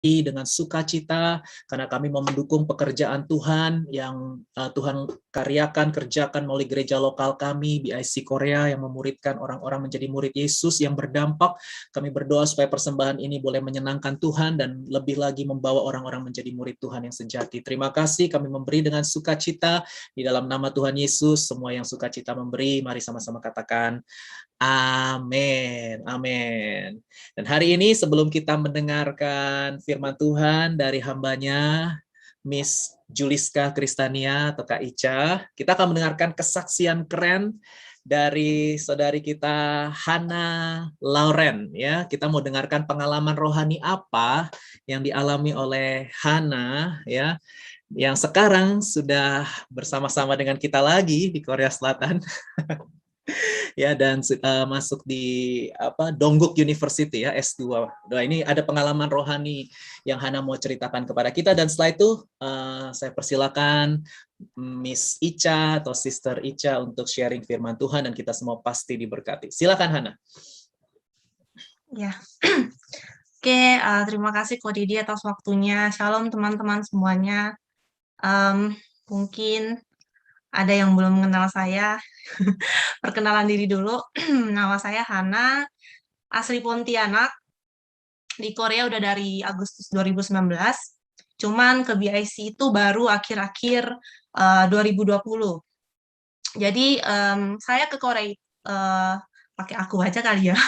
dengan sukacita karena kami mau mendukung pekerjaan Tuhan yang Tuhan kerjakan melalui gereja lokal kami, BIC Korea, yang memuridkan orang-orang menjadi murid Yesus yang berdampak. Kami berdoa supaya persembahan ini boleh menyenangkan Tuhan dan lebih lagi membawa orang-orang menjadi murid Tuhan yang sejati. Terima kasih, kami memberi dengan sukacita di dalam nama Tuhan Yesus. Semua yang sukacita memberi, mari sama-sama katakan amin, amin. Dan hari ini sebelum kita mendengarkan firman Tuhan dari hambanya, Miss Juliska Kristania atau Kak Ica, kita akan mendengarkan kesaksian keren dari saudari kita Hana Lauren. Ya, kita mau dengarkan pengalaman rohani apa yang dialami oleh Hana, ya, yang sekarang sudah bersama-sama dengan kita lagi di Korea Selatan. Ya, dan masuk di Dongguk University ya, S2. Nah, ini ada pengalaman rohani yang Hana mau ceritakan kepada kita, dan setelah itu saya persilakan Miss Ica atau Sister Ica untuk sharing firman Tuhan dan kita semua pasti diberkati. Silakan Hana. Ya. Oke, terima kasih Ko Didi atas waktunya. Shalom teman-teman semuanya. Mungkin ada yang belum mengenal saya. Perkenalan diri dulu. Nama saya Hana, asli Pontianak. Di Korea udah dari Agustus 2019. Cuman ke BIC itu baru akhir-akhir 2020. Jadi saya ke Korea pakai aku aja kali ya.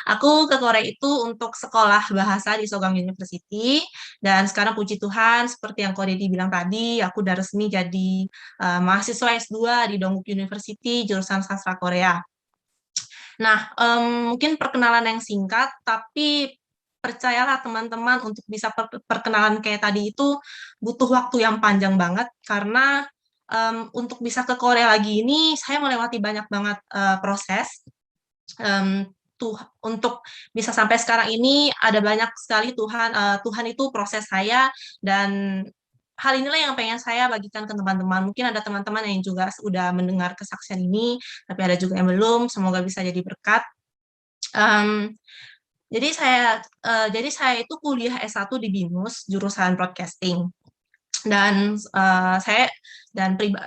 Aku ke Korea itu untuk sekolah bahasa di Sogang University, dan sekarang puji Tuhan, seperti yang Ko Dedi bilang tadi, aku udah resmi jadi mahasiswa S2 di Dongguk University, jurusan Sastra Korea. Nah, mungkin perkenalan yang singkat, tapi percayalah teman-teman, untuk bisa perkenalan kayak tadi itu butuh waktu yang panjang banget, karena untuk bisa ke Korea lagi ini, saya melewati banyak banget proses. Untuk bisa sampai sekarang ini ada banyak sekali Tuhan itu proses saya, dan hal inilah yang pengen saya bagikan ke teman-teman. Mungkin ada teman-teman yang juga sudah mendengar kesaksian ini, tapi ada juga yang belum. Semoga bisa jadi berkat. Jadi saya itu kuliah S1 di BINUS jurusan broadcasting, dan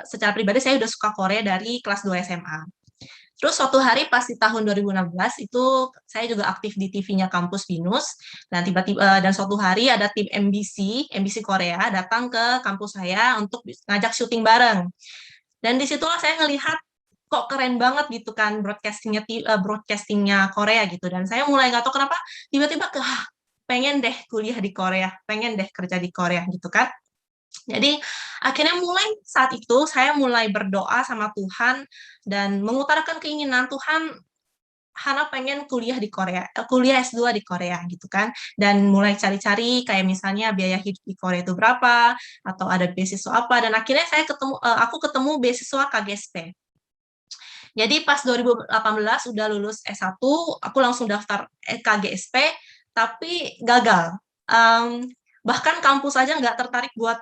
secara pribadi saya udah suka Korea dari kelas 2 SMA. Terus suatu hari pas di tahun 2016 itu saya juga aktif di TV-nya kampus BINUS, dan dan suatu hari ada tim MBC Korea datang ke kampus saya untuk ngajak syuting bareng. Dan disitulah saya ngelihat kok keren banget gitu kan broadcastingnya Korea gitu, dan saya mulai nggak tahu kenapa tiba-tiba pengen deh kuliah di Korea, pengen deh kerja di Korea gitu kan. Jadi akhirnya mulai saat itu saya mulai berdoa sama Tuhan dan mengutarakan keinginan Tuhan, Hana pengen kuliah di Korea, kuliah S2 di Korea gitu kan. Dan mulai cari-cari kayak misalnya biaya hidup di Korea itu berapa, atau ada beasiswa apa, dan akhirnya aku ketemu beasiswa KGSP. Jadi pas 2018 udah lulus S1, aku langsung daftar KGSP, tapi gagal. Bahkan kampus aja nggak tertarik buat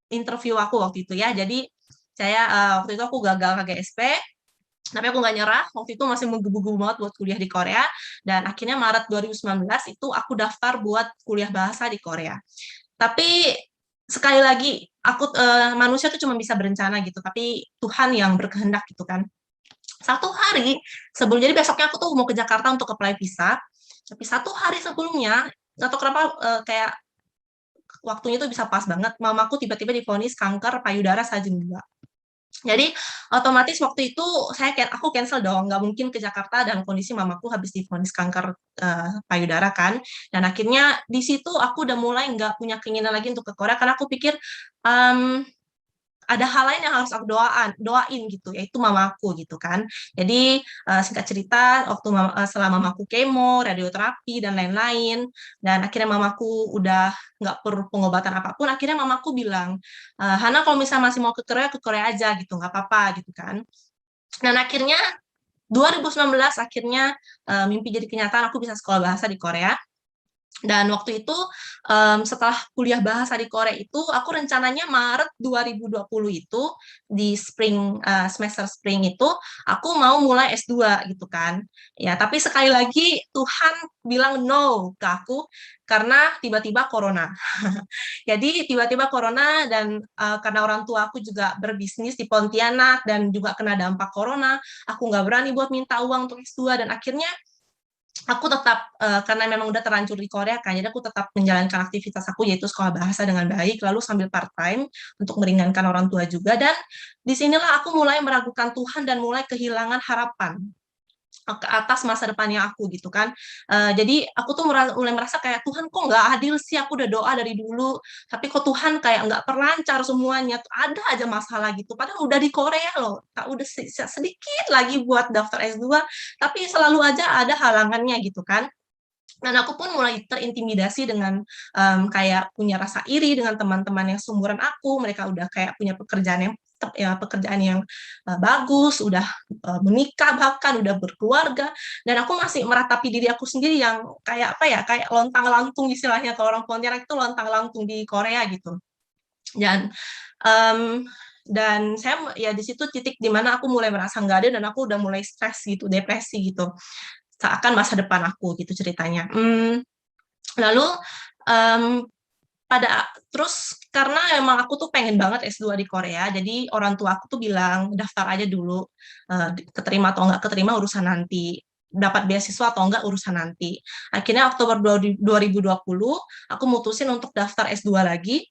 interview aku waktu itu ya. Jadi waktu itu aku gagal KGSP, tapi aku nggak nyerah. Waktu itu masih menggebu-gebu banget buat kuliah di Korea, dan akhirnya Maret 2019 itu aku daftar buat kuliah bahasa di Korea. Tapi sekali lagi, manusia tuh cuma bisa berencana gitu, tapi Tuhan yang berkehendak gitu kan. Satu hari sebelum, jadi besoknya aku tuh mau ke Jakarta untuk apply visa, tapi satu hari sebelumnya, nggak tahu kenapa kayak waktunya tuh bisa pas banget, mamaku tiba-tiba divonis kanker payudara stadium 2. Jadi otomatis waktu itu aku cancel dong, nggak mungkin ke Jakarta dan kondisi mamaku habis divonis kanker payudara kan. Dan akhirnya di situ aku udah mulai nggak punya keinginan lagi untuk ke Korea, karena aku pikir ada hal lain yang harus aku doain gitu, yaitu mamaku gitu kan. Jadi singkat cerita, waktu setelah mamaku kemo, radioterapi dan lain-lain, dan akhirnya mamaku udah nggak perlu pengobatan apapun, akhirnya mamaku bilang, Hana kalau misalnya masih mau ke Korea aja gitu, nggak apa-apa gitu kan. Dan akhirnya 2019 akhirnya mimpi jadi kenyataan, aku bisa sekolah bahasa di Korea. Dan waktu itu setelah kuliah bahasa di Korea itu, aku rencananya Maret 2020 itu di semester spring itu aku mau mulai S2 gitu kan. Ya, tapi sekali lagi Tuhan bilang no ke aku karena tiba-tiba corona. Jadi tiba-tiba corona dan karena orang tua aku juga berbisnis di Pontianak dan juga kena dampak corona, aku nggak berani buat minta uang untuk S2 dan akhirnya aku tetap karena memang udah terlanjur di Korea kan, jadi aku tetap menjalankan aktivitas aku yaitu sekolah bahasa dengan baik, lalu sambil part time untuk meringankan orang tua juga. Dan disinilah aku mulai meragukan Tuhan dan mulai kehilangan harapan ke atas masa depannya aku gitu kan. Jadi aku tuh mulai merasa kayak Tuhan kok nggak adil sih, aku udah doa dari dulu, tapi kok Tuhan kayak nggak perlancar semuanya, tuh ada aja masalah gitu. Padahal udah di Korea loh, tak udah sedikit lagi buat daftar S2, tapi selalu aja ada halangannya gitu kan. Dan aku pun mulai terintimidasi dengan kayak punya rasa iri dengan teman-teman yang seumuran aku, mereka udah kayak punya pekerjaan yang ya pekerjaan yang bagus, udah menikah bahkan udah berkeluarga, dan aku masih meratapi diri aku sendiri yang kayak apa ya, kayak lontang-lantung istilahnya kalau orang Pontianak itu lontang-lantung di Korea gitu. Dan saya ya di situ titik dimana aku mulai merasa nggak ada dan aku udah mulai stres gitu, depresi gitu seakan masa depan aku gitu ceritanya. Lalu um, terus karena emang aku tuh pengen banget S2 di Korea, jadi orang tua aku tuh bilang daftar aja dulu, keterima atau nggak keterima urusan nanti, dapat beasiswa atau enggak urusan nanti. Akhirnya Oktober 2020 aku mutusin untuk daftar S2 lagi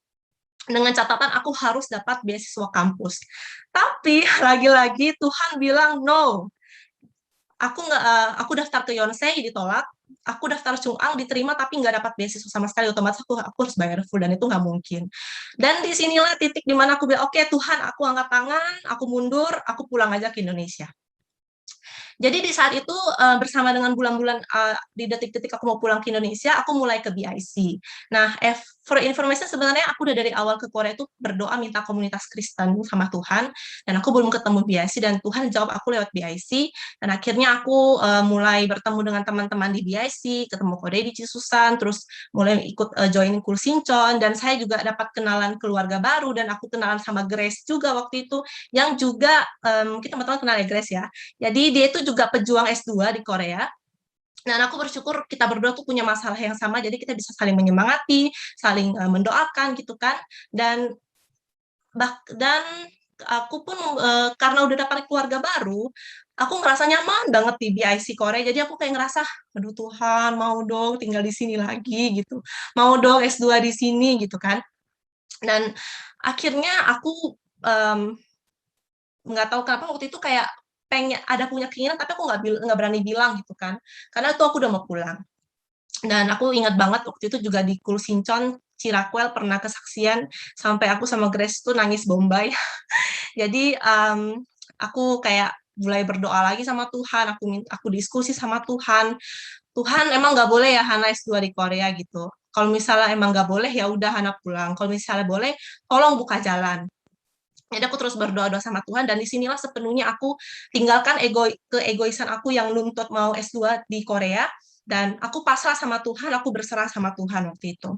dengan catatan aku harus dapat beasiswa kampus. Tapi lagi-lagi Tuhan bilang no, aku daftar ke Yonsei ditolak, aku daftar Chung-Ang diterima tapi nggak dapat beasiswa sama sekali, otomatis aku harus bayar full dan itu nggak mungkin. Dan disinilah titik dimana aku bilang oke, Tuhan, aku angkat tangan, aku mundur, aku pulang aja ke Indonesia. Jadi di saat itu bersama dengan bulan-bulan di detik-detik aku mau pulang ke Indonesia, aku mulai ke BIC. Nah, for information sebenarnya aku udah dari awal ke Korea itu berdoa minta komunitas Kristen sama Tuhan, dan aku belum ketemu BIC dan Tuhan jawab aku lewat BIC, dan akhirnya aku mulai bertemu dengan teman-teman di BIC, ketemu Kode di Cisusan, terus mulai ikut join Kulsinchon, dan saya juga dapat kenalan keluarga baru dan aku kenalan sama Grace juga waktu itu, yang juga kita teman-teman kenal ya Grace ya. Jadi dia itu juga pejuang S2 di Korea. Dan aku bersyukur kita berdua tuh punya masalah yang sama, jadi kita bisa saling menyemangati, saling mendoakan gitu kan. Dan aku pun karena udah dapat keluarga baru, aku ngerasa nyaman banget di BIC Korea. Jadi aku kayak ngerasa, aduh Tuhan, mau dong tinggal di sini lagi gitu. Mau dong S2 di sini gitu kan. Dan akhirnya aku nggak tahu kenapa waktu itu kayak pengen punya keinginan tapi aku nggak berani bilang gitu kan, karena itu aku udah mau pulang. Dan aku ingat banget waktu itu juga di Kulsincon Cirakwel pernah kesaksian sampai aku sama Grace tuh nangis bombay. Jadi aku kayak mulai berdoa lagi sama Tuhan, aku diskusi sama Tuhan. Tuhan, emang nggak boleh ya Hana S2 di Korea gitu, kalau misalnya emang nggak boleh ya udah Hana pulang, kalau misalnya boleh tolong buka jalan. Jadi aku terus berdoa-doa sama Tuhan, dan disinilah sepenuhnya aku tinggalkan keegoisan aku yang nuntut mau S2 di Korea, dan aku pasrah sama Tuhan, aku berserah sama Tuhan waktu itu.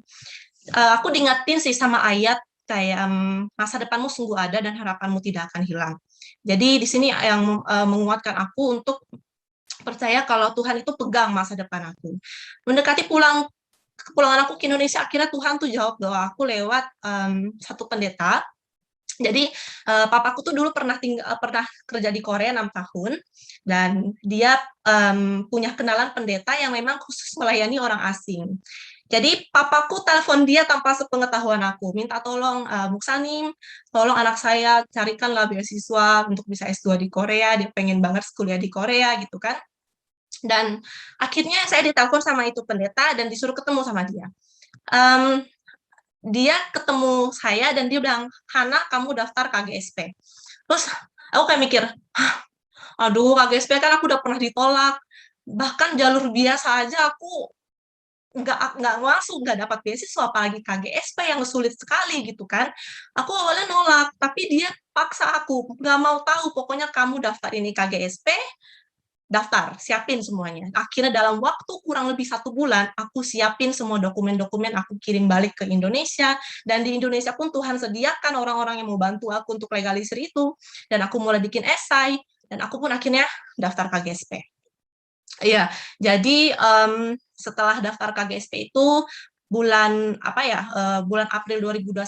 Aku diingatin sih sama ayat kayak masa depanmu sungguh ada dan harapanmu tidak akan hilang. Jadi di sini yang menguatkan aku untuk percaya kalau Tuhan itu pegang masa depan aku. Mendekati kepulangan aku ke Indonesia, akhirnya Tuhan tuh jawab doa aku lewat satu pendeta. Jadi papaku tuh dulu pernah kerja di Korea 6 tahun, dan dia punya kenalan pendeta yang memang khusus melayani orang asing. Jadi papaku telepon dia tanpa sepengetahuan aku, minta tolong Muksanim, tolong anak saya carikanlah beasiswa untuk bisa S2 di Korea, dia pengen banget kuliah di Korea gitu kan. Dan akhirnya saya ditelepon sama itu pendeta dan disuruh ketemu sama dia. Dia ketemu saya dan dia bilang, Hana, kamu daftar KGSP. Terus aku kayak mikir, aduh KGSP kan aku udah pernah ditolak, bahkan jalur biasa aja aku nggak masuk, nggak dapat beasiswa, apalagi KGSP yang sulit sekali gitu kan. Aku awalnya nolak, tapi dia paksa aku, nggak mau tahu, pokoknya kamu daftar ini KGSP, daftar, siapin semuanya. Akhirnya dalam waktu kurang lebih 1 bulan, aku siapin semua dokumen-dokumen, aku kirim balik ke Indonesia, dan di Indonesia pun Tuhan sediakan orang-orang yang mau bantu aku untuk legalisir itu, dan aku mulai bikin esai, dan aku pun akhirnya daftar KGSP. Iya, jadi setelah daftar KGSP itu bulan bulan April 2021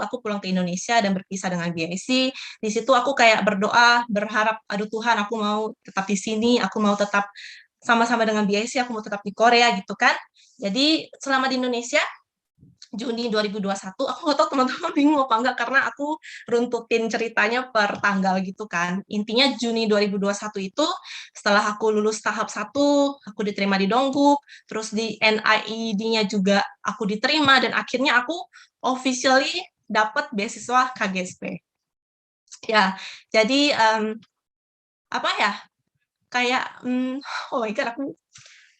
aku pulang ke Indonesia dan berpisah dengan BIC. Di situ aku kayak berdoa, berharap, aduh Tuhan, aku mau tetap di sini, aku mau tetap sama-sama dengan BIC, aku mau tetap di Korea gitu kan. Jadi selama di Indonesia Juni 2021, aku nggak tahu teman-teman bingung apa enggak, karena aku runtutin ceritanya per tanggal gitu kan. Intinya Juni 2021 itu, setelah aku lulus tahap 1, aku diterima di Dongguk, terus di NIED-nya juga aku diterima, dan akhirnya aku officially dapat beasiswa KGSP. Ya, jadi kayak, oh my God, aku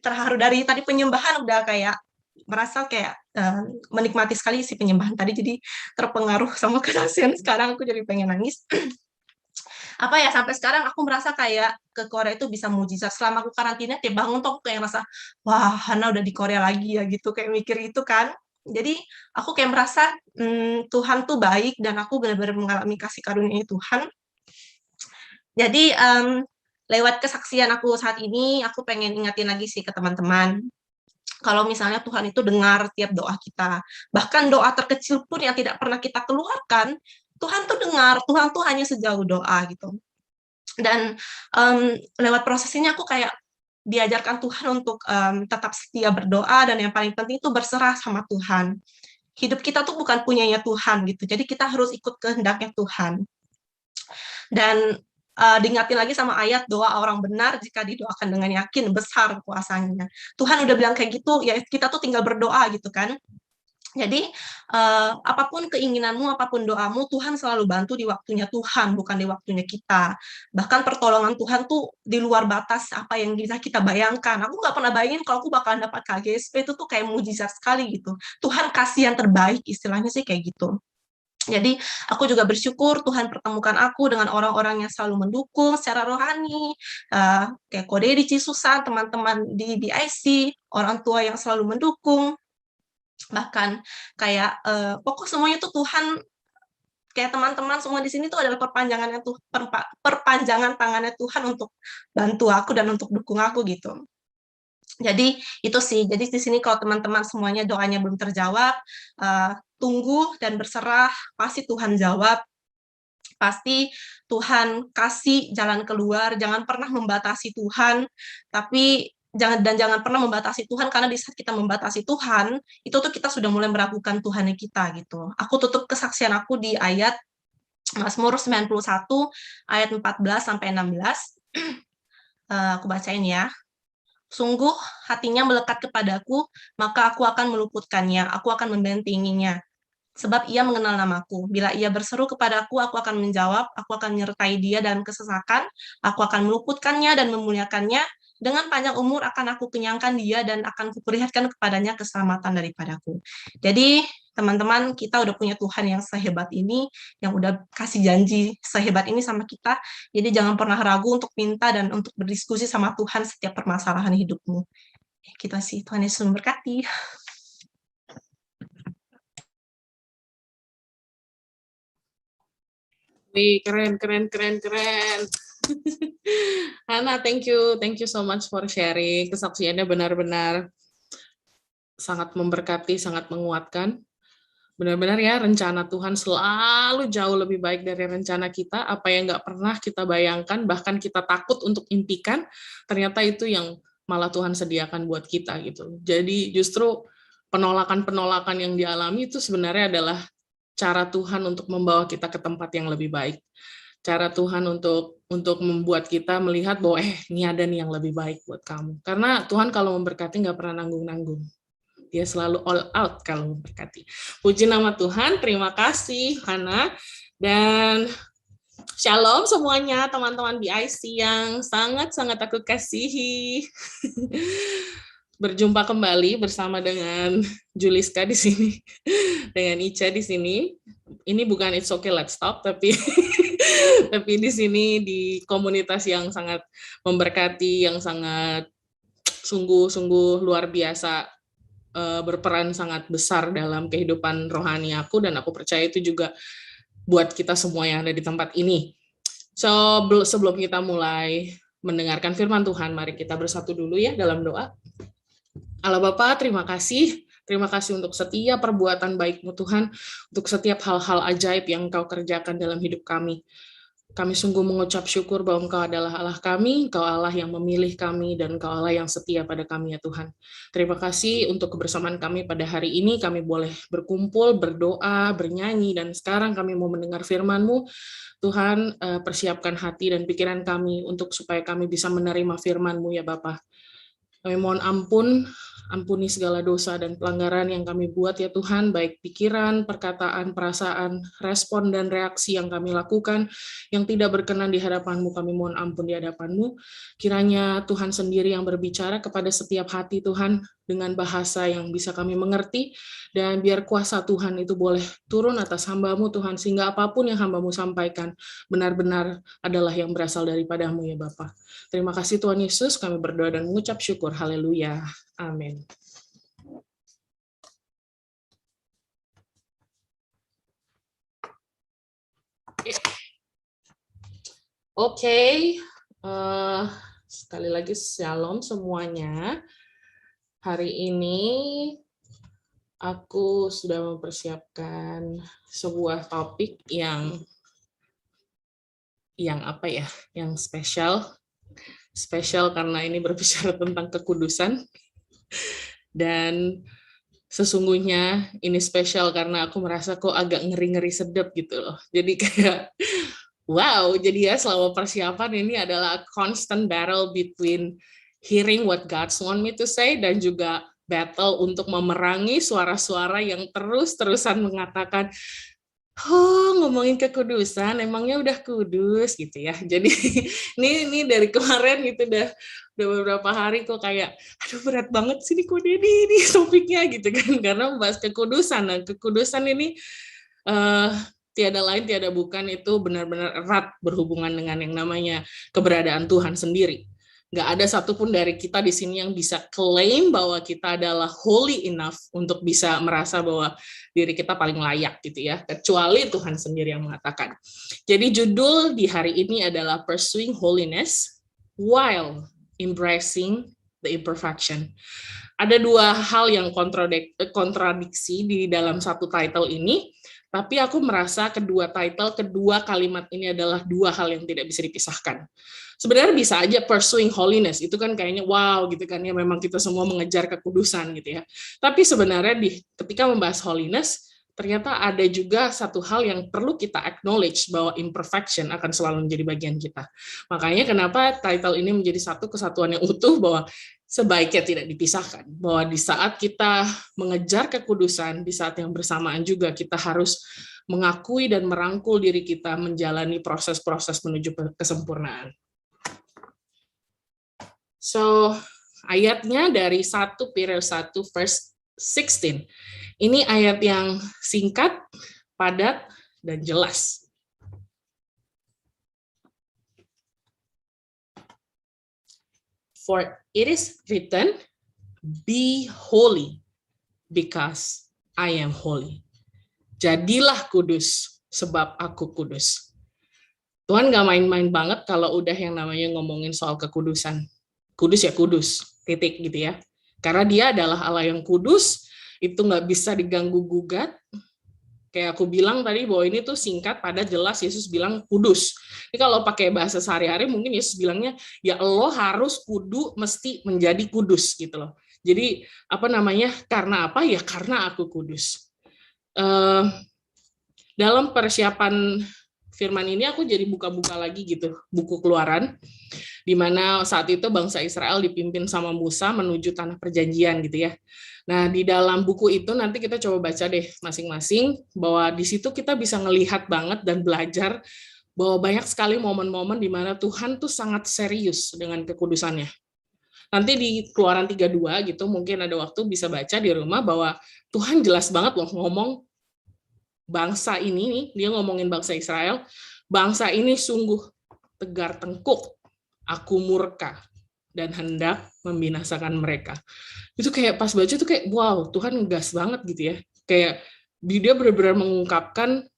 terharu dari tadi penyembahan udah kayak merasa kayak menikmati sekali si penyembahan tadi, jadi terpengaruh sama kesaksian sekarang aku jadi pengen nangis. Sampai sekarang aku merasa kayak ke Korea itu bisa mujizat. Selama aku karantina tiap bangun tuh aku kayak merasa, wah Hana udah di Korea lagi ya gitu, kayak mikir itu kan. Jadi aku kayak merasa Tuhan tuh baik, dan aku benar-benar mengalami kasih karunia Tuhan. Jadi lewat kesaksian aku saat ini, aku pengen ingatin lagi sih ke teman-teman, kalau misalnya Tuhan itu dengar tiap doa kita, bahkan doa terkecil pun yang tidak pernah kita keluarkan, Tuhan tuh dengar, Tuhan tuh hanya sejauh doa gitu. Dan lewat proses ini aku kayak diajarkan Tuhan untuk tetap setia berdoa, dan yang paling penting itu berserah sama Tuhan. Hidup kita tuh bukan punyanya Tuhan gitu, jadi kita harus ikut kehendaknya Tuhan. Dan diingatin lagi sama ayat, doa orang benar jika didoakan dengan yakin besar kuasanya. Tuhan udah bilang kayak gitu, ya kita tuh tinggal berdoa gitu kan. Jadi apapun keinginanmu, apapun doamu, Tuhan selalu bantu di waktunya Tuhan, bukan di waktunya kita. Bahkan pertolongan Tuhan tuh di luar batas apa yang bisa kita bayangkan. Aku nggak pernah bayangin kalau aku bakalan dapat KGSP, itu tuh kayak mujizat sekali gitu. Tuhan kasih yang terbaik, istilahnya sih kayak gitu. Jadi aku juga bersyukur Tuhan pertemukan aku dengan orang-orang yang selalu mendukung secara rohani, kayak Kode di Cisusan, teman-teman di BIC, orang tua yang selalu mendukung, bahkan kayak pokok semuanya tuh Tuhan, kayak teman-teman semua di sini tuh adalah perpanjangan tangannya Tuhan untuk bantu aku dan untuk dukung aku gitu. Jadi itu sih, jadi di sini kalau teman-teman semuanya doanya belum terjawab, tunggu dan berserah, pasti Tuhan jawab, pasti Tuhan kasih jalan keluar, jangan pernah membatasi Tuhan, tapi jangan pernah membatasi Tuhan, karena di saat kita membatasi Tuhan, itu tuh kita sudah mulai meragukan Tuhannya kita gitu. Aku tutup kesaksian aku di ayat Mazmur 91 ayat 14 sampai 16. Aku bacain ya. Sungguh hatinya melekat kepadaku, maka aku akan meluputkannya, aku akan membentenginya. Sebab ia mengenal namaku. Bila ia berseru kepadaku, aku akan menjawab, aku akan menyertai dia dalam kesesakan, aku akan meluputkannya dan memuliakannya, dengan panjang umur akan aku kenyangkan dia, dan akan kuperlihatkan kepadanya keselamatan daripadaku. Jadi, teman-teman, kita udah punya Tuhan yang sehebat ini, yang udah kasih janji sehebat ini sama kita, jadi jangan pernah ragu untuk minta dan untuk berdiskusi sama Tuhan setiap permasalahan hidupmu. Kita sih, Tuhan Yesus memberkati. Wih, keren. Hana, thank you so much for sharing. Kesaksiannya benar-benar sangat memberkati, sangat menguatkan. Benar-benar ya, rencana Tuhan selalu jauh lebih baik dari rencana kita. Apa yang nggak pernah kita bayangkan, bahkan kita takut untuk impikan, ternyata itu yang malah Tuhan sediakan buat kita gitu. Jadi justru penolakan-penolakan yang dialami itu sebenarnya adalah cara Tuhan untuk membawa kita ke tempat yang lebih baik. Cara Tuhan untuk membuat kita melihat bahwa ini ada nih yang lebih baik buat kamu. Karena Tuhan kalau memberkati nggak pernah nanggung-nanggung. Dia selalu all out kalau memberkati. Puji nama Tuhan, terima kasih Hana. Dan shalom semuanya teman-teman BIC yang sangat-sangat aku kasihi. Berjumpa kembali bersama dengan Juliska di sini, dengan Ica di sini. Ini bukan It's Okay Let's Talk, tapi Tapi di sini di komunitas yang sangat memberkati, yang sangat sungguh-sungguh luar biasa, berperan sangat besar dalam kehidupan rohani aku, dan aku percaya itu juga buat kita semua yang ada di tempat ini. So, sebelum kita mulai mendengarkan firman Tuhan, mari kita bersatu dulu ya dalam doa. Allah Bapa, terima kasih. Terima kasih untuk setiap perbuatan baik-Mu Tuhan, untuk setiap hal-hal ajaib yang Engkau kerjakan dalam hidup kami. Kami sungguh mengucap syukur bahwa Engkau adalah Allah kami, Engkau Allah yang memilih kami, dan Engkau Allah yang setia pada kami ya Tuhan. Terima kasih untuk kebersamaan kami pada hari ini, kami boleh berkumpul, berdoa, bernyanyi, dan sekarang kami mau mendengar firman-Mu. Tuhan, persiapkan hati dan pikiran kami untuk supaya kami bisa menerima firman-Mu ya Bapa. Kami mohon ampuni segala dosa dan pelanggaran yang kami buat ya Tuhan, baik pikiran, perkataan, perasaan, respon, dan reaksi yang kami lakukan, yang tidak berkenan di hadapan-Mu, kami mohon ampun di hadapan-Mu. Kiranya Tuhan sendiri yang berbicara kepada setiap hati Tuhan, dengan bahasa yang bisa kami mengerti, dan biar kuasa Tuhan itu boleh turun atas hamba-Mu Tuhan, sehingga apapun yang hamba-Mu sampaikan, benar-benar adalah yang berasal daripada-Mu ya Bapa. Terima kasih Tuhan Yesus, kami berdoa dan mengucap syukur. Haleluya. Amin. Oke. Sekali lagi shalom semuanya. Hari ini aku sudah mempersiapkan sebuah topik yang apa ya? Yang spesial karena ini berbicara tentang kekudusan. Dan sesungguhnya ini spesial karena aku merasa kok agak ngeri-ngeri sedap gitu loh. Jadi kayak wow, jadi ya selama persiapan ini adalah constant battle between hearing what God want me to say dan juga battle untuk memerangi suara-suara yang terus-terusan mengatakan, oh ngomongin kekudusan, emangnya udah kudus gitu ya. Jadi ini dari kemarin gitu udah beberapa hari kok kayak, aduh berat banget sih kok ini topiknya gitu kan, karena membahas kekudusan. Nah kekudusan ini tiada lain tiada bukan itu benar-benar erat berhubungan dengan yang namanya keberadaan Tuhan sendiri. Nggak ada satupun dari kita di sini yang bisa klaim bahwa kita adalah holy enough untuk bisa merasa bahwa diri kita paling layak gitu ya, kecuali Tuhan sendiri yang mengatakan. Jadi judul di hari ini adalah Pursuing Holiness While Embracing the Imperfection. Ada dua hal yang kontradiksi di dalam satu title ini, tapi aku merasa kedua kalimat ini adalah dua hal yang tidak bisa dipisahkan. Sebenarnya bisa aja pursuing holiness, itu kan kayaknya wow gitu kan ya, memang kita semua mengejar kekudusan gitu ya. Tapi sebenarnya ketika membahas holiness, ternyata ada juga satu hal yang perlu kita acknowledge bahwa imperfection akan selalu menjadi bagian kita. Makanya kenapa title ini menjadi satu kesatuan yang utuh, bahwa sebaiknya tidak dipisahkan. Bahwa di saat kita mengejar kekudusan, di saat yang bersamaan juga kita harus mengakui dan merangkul diri kita menjalani proses-proses menuju kesempurnaan. So, ayatnya dari 1 Petrus 1 verse 16. Ini ayat yang singkat, padat, dan jelas. For it is written, be holy, because I am holy. Jadilah kudus, sebab aku kudus. Tuhan gak main-main banget kalau udah yang namanya ngomongin soal kekudusan. Kudus ya kudus, titik gitu ya. Karena dia adalah Allah yang kudus, itu nggak bisa diganggu-gugat. Kayak aku bilang tadi bahwa ini tuh singkat, padat, jelas. Yesus bilang kudus. Ini kalau pakai bahasa sehari-hari mungkin Yesus bilangnya, ya lo harus mesti menjadi kudus gitu loh. Jadi karena apa? Ya karena aku kudus. Dalam persiapan firman ini aku jadi buka-buka lagi gitu, buku Keluaran, di mana saat itu bangsa Israel dipimpin sama Musa menuju tanah perjanjian gitu ya. Nah, di dalam buku itu nanti kita coba baca deh masing-masing, bahwa di situ kita bisa ngelihat banget dan belajar bahwa banyak sekali momen-momen di mana Tuhan tuh sangat serius dengan kekudusannya. Nanti di Keluaran 32 gitu, mungkin ada waktu bisa baca di rumah bahwa Tuhan jelas banget loh ngomong bangsa ini nih, dia ngomongin bangsa Israel, bangsa ini sungguh tegar tengkuk, aku murka dan hendak membinasakan mereka. Itu kayak pas baca tuh kayak wow, Tuhan ngegas banget gitu ya. Kayak dia benar-benar mengungkapkan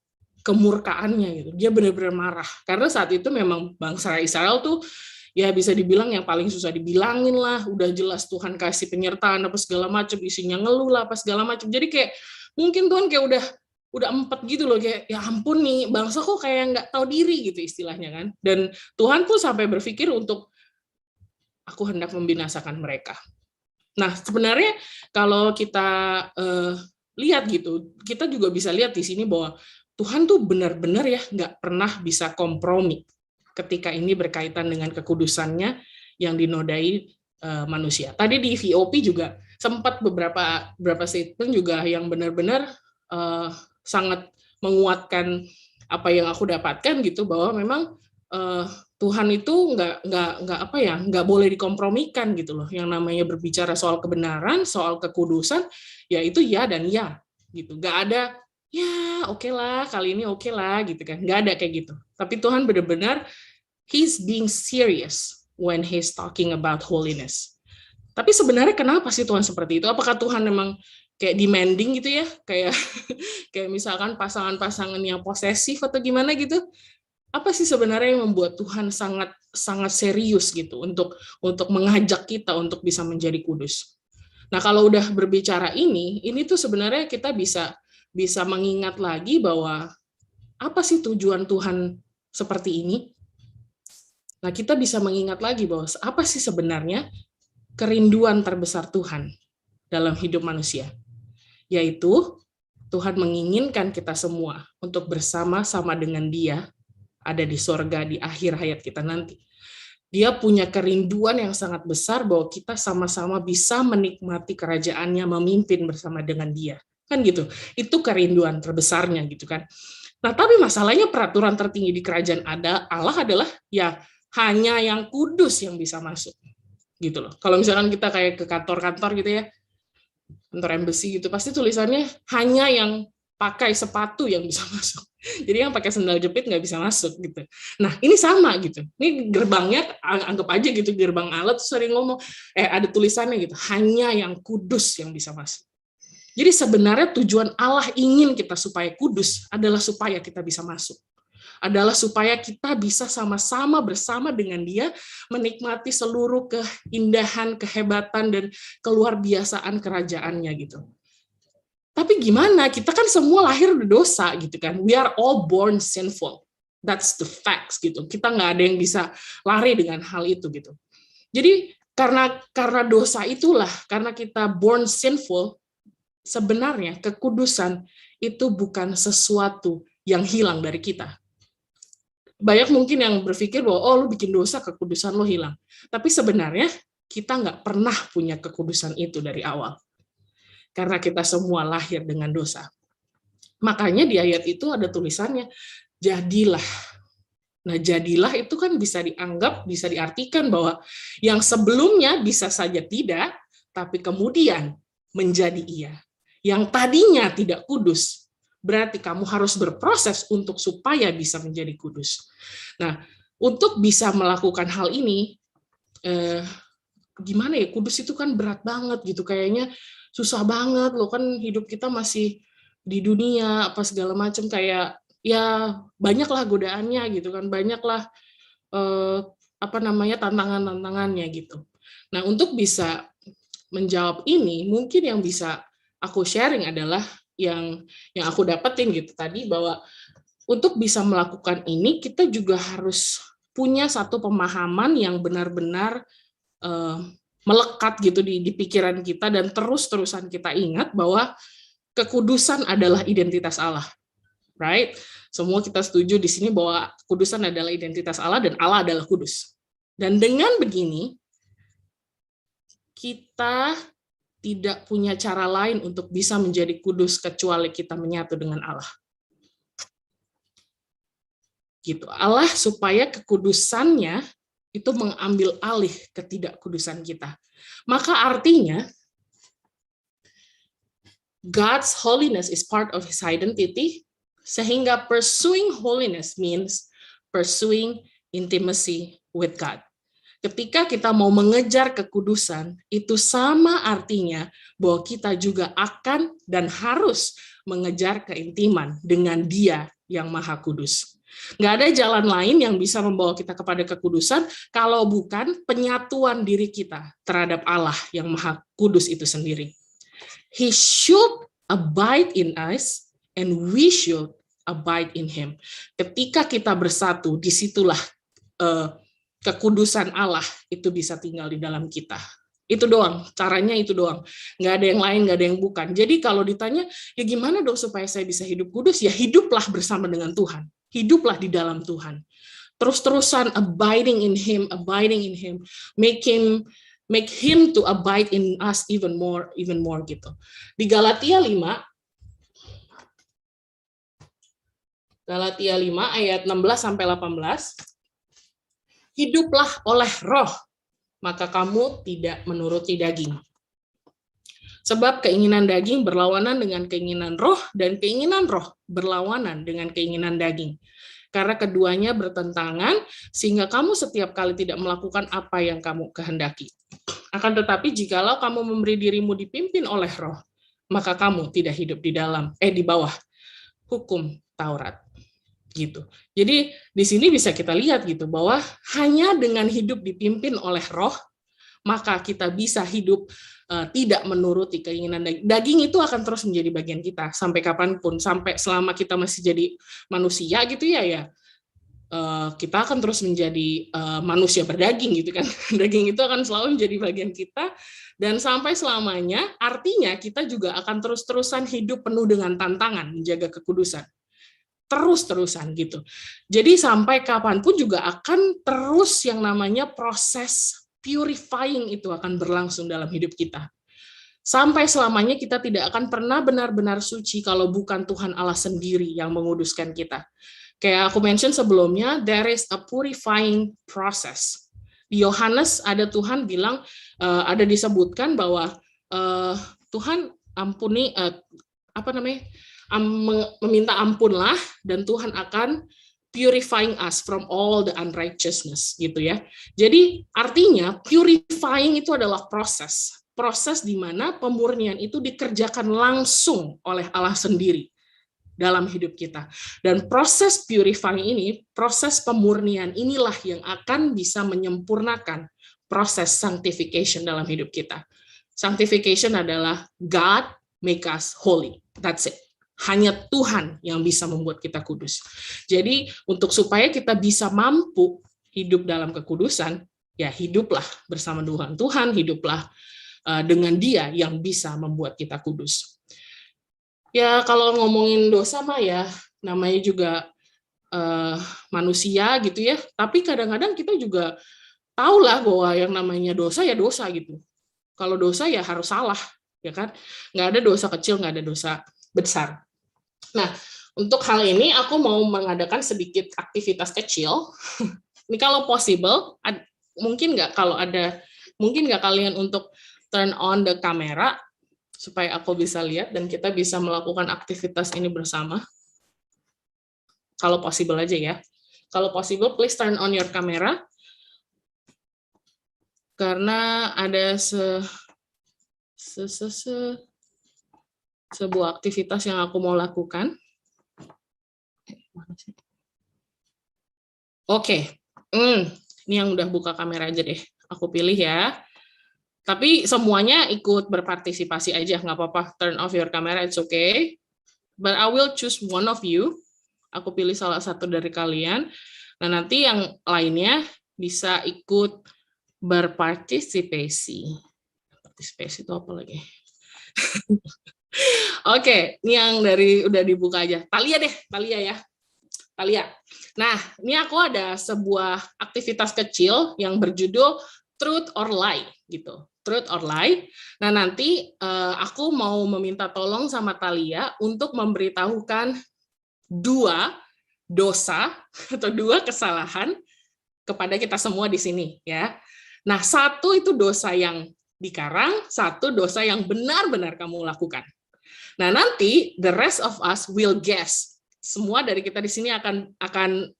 kemurkaannya gitu. Dia benar-benar marah karena saat itu memang bangsa Israel tuh ya bisa dibilang yang paling susah dibilangin lah. Udah jelas Tuhan kasih penyertaan apa segala macam, isinya ngeluh lah apa segala macam. Jadi kayak mungkin Tuhan kayak udah empet gitu loh, kayak ya ampun nih bangsa kok kayak nggak tahu diri gitu istilahnya kan. Dan Tuhan pun sampai berpikir untuk aku hendak membinasakan mereka. Nah sebenarnya kalau kita lihat gitu, kita juga bisa lihat di sini bahwa Tuhan tuh benar-benar ya nggak pernah bisa kompromi ketika ini berkaitan dengan kekudusannya yang dinodai manusia. Tadi di VOP juga sempat beberapa statement juga yang benar-benar sangat menguatkan apa yang aku dapatkan gitu, bahwa memang Tuhan itu nggak boleh dikompromikan gitu loh. Yang namanya berbicara soal kebenaran, soal kekudusan, ya itu ya dan ya gitu. Nggak ada ya oke lah kali ini oke lah gitu kan, nggak ada kayak gitu. Tapi Tuhan benar-benar he's being serious when he's talking about holiness. Tapi sebenarnya kenapa sih Tuhan seperti itu? Apakah Tuhan memang kayak demanding gitu ya, kayak misalkan pasangan-pasangan yang posesif atau gimana gitu? Apa sih sebenarnya yang membuat Tuhan sangat serius gitu untuk mengajak kita untuk bisa menjadi kudus? Nah kalau udah berbicara ini tuh sebenarnya kita bisa mengingat lagi bahwa apa sih tujuan Tuhan seperti ini? Nah, kita bisa mengingat lagi bahwa apa sih sebenarnya kerinduan terbesar Tuhan dalam hidup manusia? Yaitu Tuhan menginginkan kita semua untuk bersama-sama dengan Dia ada di sorga di akhir hayat kita nanti. Dia punya kerinduan yang sangat besar bahwa kita sama-sama bisa menikmati kerajaannya, memimpin bersama dengan Dia. Kan gitu. Itu kerinduan terbesarnya gitu kan. Nah, tapi masalahnya peraturan tertinggi di kerajaan Allah adalah ya hanya yang kudus yang bisa masuk. Gitu loh. Kalau misalkan kita kayak ke kantor-kantor gitu ya, kantor embassy gitu, pasti tulisannya hanya yang pakai sepatu yang bisa masuk. Jadi yang pakai sendal jepit nggak bisa masuk gitu. Nah, ini sama gitu. Ini gerbangnya anggap aja gitu, gerbang Allah tuh sering ngomong ada tulisannya gitu, hanya yang kudus yang bisa masuk. Jadi sebenarnya tujuan Allah ingin kita supaya kudus adalah supaya kita bisa masuk. Adalah supaya kita bisa sama-sama bersama dengan Dia menikmati seluruh keindahan, kehebatan, dan keluar biasaan kerajaannya gitu. Tapi gimana? Kita kan semua lahir berdosa gitu kan. We are all born sinful. That's the facts gitu. Kita nggak ada yang bisa lari dengan hal itu gitu. Jadi karena dosa itulah, karena kita born sinful, sebenarnya kekudusan itu bukan sesuatu yang hilang dari kita. Banyak mungkin yang berpikir bahwa lu bikin dosa, kekudusan lo hilang. Tapi sebenarnya kita nggak pernah punya kekudusan itu dari awal. Karena kita semua lahir dengan dosa. Makanya di ayat itu ada tulisannya, jadilah. Nah, jadilah itu kan bisa dianggap, bisa diartikan bahwa yang sebelumnya bisa saja tidak, tapi kemudian menjadi iya. Yang tadinya tidak kudus, berarti kamu harus berproses untuk supaya bisa menjadi kudus. Nah, untuk bisa melakukan hal ini, gimana ya, kudus itu kan berat banget gitu, kayaknya susah banget loh, kan hidup kita masih di dunia, apa segala macam, kayak ya banyaklah godaannya gitu kan, banyaklah tantangan-tantangannya gitu. Nah, untuk bisa menjawab ini, mungkin yang bisa aku sharing adalah yang aku dapetin gitu tadi, bahwa untuk bisa melakukan ini kita juga harus punya satu pemahaman yang benar-benar melekat gitu di pikiran kita, dan terus-terusan kita ingat bahwa kekudusan adalah identitas Allah, right? Semua kita setuju di sini bahwa kekudusan adalah identitas Allah dan Allah adalah kudus. Dan dengan begini kita tidak punya cara lain untuk bisa menjadi kudus kecuali kita menyatu dengan Allah. Gitu. Allah supaya kekudusannya itu mengambil alih ketidakkudusan kita. Maka artinya God's holiness is part of His identity, sehingga pursuing holiness means pursuing intimacy with God. Ketika kita mau mengejar kekudusan, itu sama artinya bahwa kita juga akan dan harus mengejar keintiman dengan Dia yang Maha Kudus. Nggak ada jalan lain yang bisa membawa kita kepada kekudusan kalau bukan penyatuan diri kita terhadap Allah yang Maha Kudus itu sendiri. He should abide in us and we should abide in Him. Ketika kita bersatu, disitulah kekudusan Allah itu bisa tinggal di dalam kita. Itu doang, caranya itu doang. Nggak ada yang lain, nggak ada yang bukan. Jadi kalau ditanya, ya gimana dong supaya saya bisa hidup kudus? Ya hiduplah bersama dengan Tuhan. Hiduplah di dalam Tuhan. Terus-terusan abiding in Him, make Him to abide in us even more gitu. Di Galatia 5 ayat 16 sampai 18. Hiduplah oleh roh, maka kamu tidak menuruti daging. Sebab keinginan daging berlawanan dengan keinginan roh, dan keinginan roh berlawanan dengan keinginan daging. Karena keduanya bertentangan, sehingga kamu setiap kali tidak melakukan apa yang kamu kehendaki. Akan tetapi jikalau kamu memberi dirimu dipimpin oleh roh, maka kamu tidak hidup di bawah hukum Taurat. Gitu. Jadi di sini bisa kita lihat gitu bahwa hanya dengan hidup dipimpin oleh roh maka kita bisa hidup tidak menuruti keinginan daging. Daging itu akan terus menjadi bagian kita sampai kapanpun, sampai selama kita masih jadi manusia gitu ya kita akan terus menjadi manusia berdaging gitu kan. Daging itu akan selalu menjadi bagian kita dan sampai selamanya, artinya kita juga akan terus-terusan hidup penuh dengan tantangan menjaga kekudusan. Terus-terusan gitu. Jadi sampai kapanpun juga akan terus yang namanya proses purifying itu akan berlangsung dalam hidup kita. Sampai selamanya kita tidak akan pernah benar-benar suci kalau bukan Tuhan Allah sendiri yang menguduskan kita. Kayak aku mention sebelumnya, there is a purifying process. Di Yohanes ada Tuhan bilang, ada disebutkan bahwa Tuhan ampuni, meminta ampunlah dan Tuhan akan purifying us from all the unrighteousness gitu ya. Jadi artinya purifying itu adalah proses di mana pemurnian itu dikerjakan langsung oleh Allah sendiri dalam hidup kita. Dan proses purifying ini, proses pemurnian inilah yang akan bisa menyempurnakan proses sanctification dalam hidup kita. Sanctification adalah God make us holy. That's it. Hanya Tuhan yang bisa membuat kita kudus. Jadi untuk supaya kita bisa mampu hidup dalam kekudusan, ya hiduplah bersama Tuhan, hiduplah dengan Dia yang bisa membuat kita kudus. Ya kalau ngomongin dosa mah ya namanya juga manusia gitu ya, tapi kadang-kadang kita juga tahulah bahwa yang namanya dosa ya dosa gitu. Kalau dosa ya harus salah, ya kan? Nggak ada dosa kecil, nggak ada dosa besar. Nah, untuk hal ini aku mau mengadakan sedikit aktivitas kecil. Ini kalau possible, mungkin nggak kalian untuk turn on the camera supaya aku bisa lihat dan kita bisa melakukan aktivitas ini bersama. Kalau possible aja ya. Kalau possible, please turn on your camera. Karena ada sebuah aktivitas yang aku mau lakukan. Oke, ini yang udah buka kamera aja deh. Aku pilih ya. Tapi semuanya ikut berpartisipasi aja, nggak apa-apa. Turn off your camera, it's okay. But I will choose one of you. Aku pilih salah satu dari kalian. Nah, nanti yang lainnya bisa ikut berpartisipasi. Partisipasi itu apa lagi? Oke, ini yang udah dibuka aja. Talia ya. Talia. Nah, ini aku ada sebuah aktivitas kecil yang berjudul Truth or Lie gitu. Truth or Lie. Nah, nanti aku mau meminta tolong sama Talia untuk memberitahukan 2 dosa atau 2 kesalahan kepada kita semua di sini ya. Nah, 1 itu dosa yang dikarang, 1 dosa yang benar-benar kamu lakukan. Nah, nanti the rest of us will guess. Semua dari kita di sini akan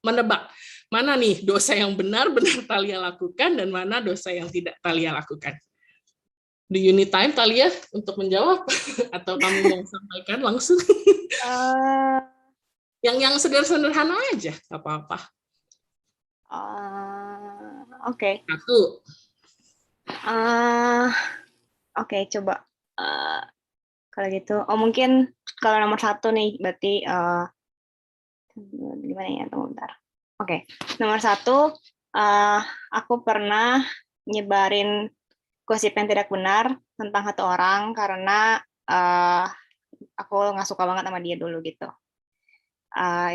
menebak Mana nih dosa yang benar-benar Thalia lakukan dan mana dosa yang tidak Thalia lakukan? Do you need time, Thalia, untuk menjawab? Atau kamu mau sampaikan langsung? Yang sederhana aja, nggak apa-apa. Oke. Satu. Oke, coba. Kalau gitu, mungkin kalau nomor 1 nih, berarti gimana ya? Tunggu bentar. Oke, nomor 1, aku pernah nyebarin gosip yang tidak benar tentang satu orang karena aku nggak suka banget sama dia dulu gitu.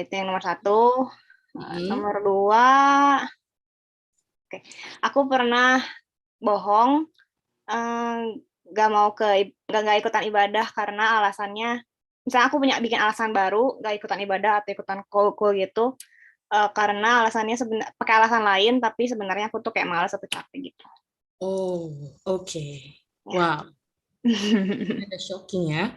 Itu yang nomor 1. Nomor 2, oke, aku pernah bohong, nggak ikutan ibadah karena alasannya, misalnya aku bikin alasan baru, nggak ikutan ibadah atau ikutan call gitu, karena alasannya pakai alasan lain, tapi sebenarnya aku tuh kayak malas atau capek gitu. Oh, oke. Wow. Ada shocking ya.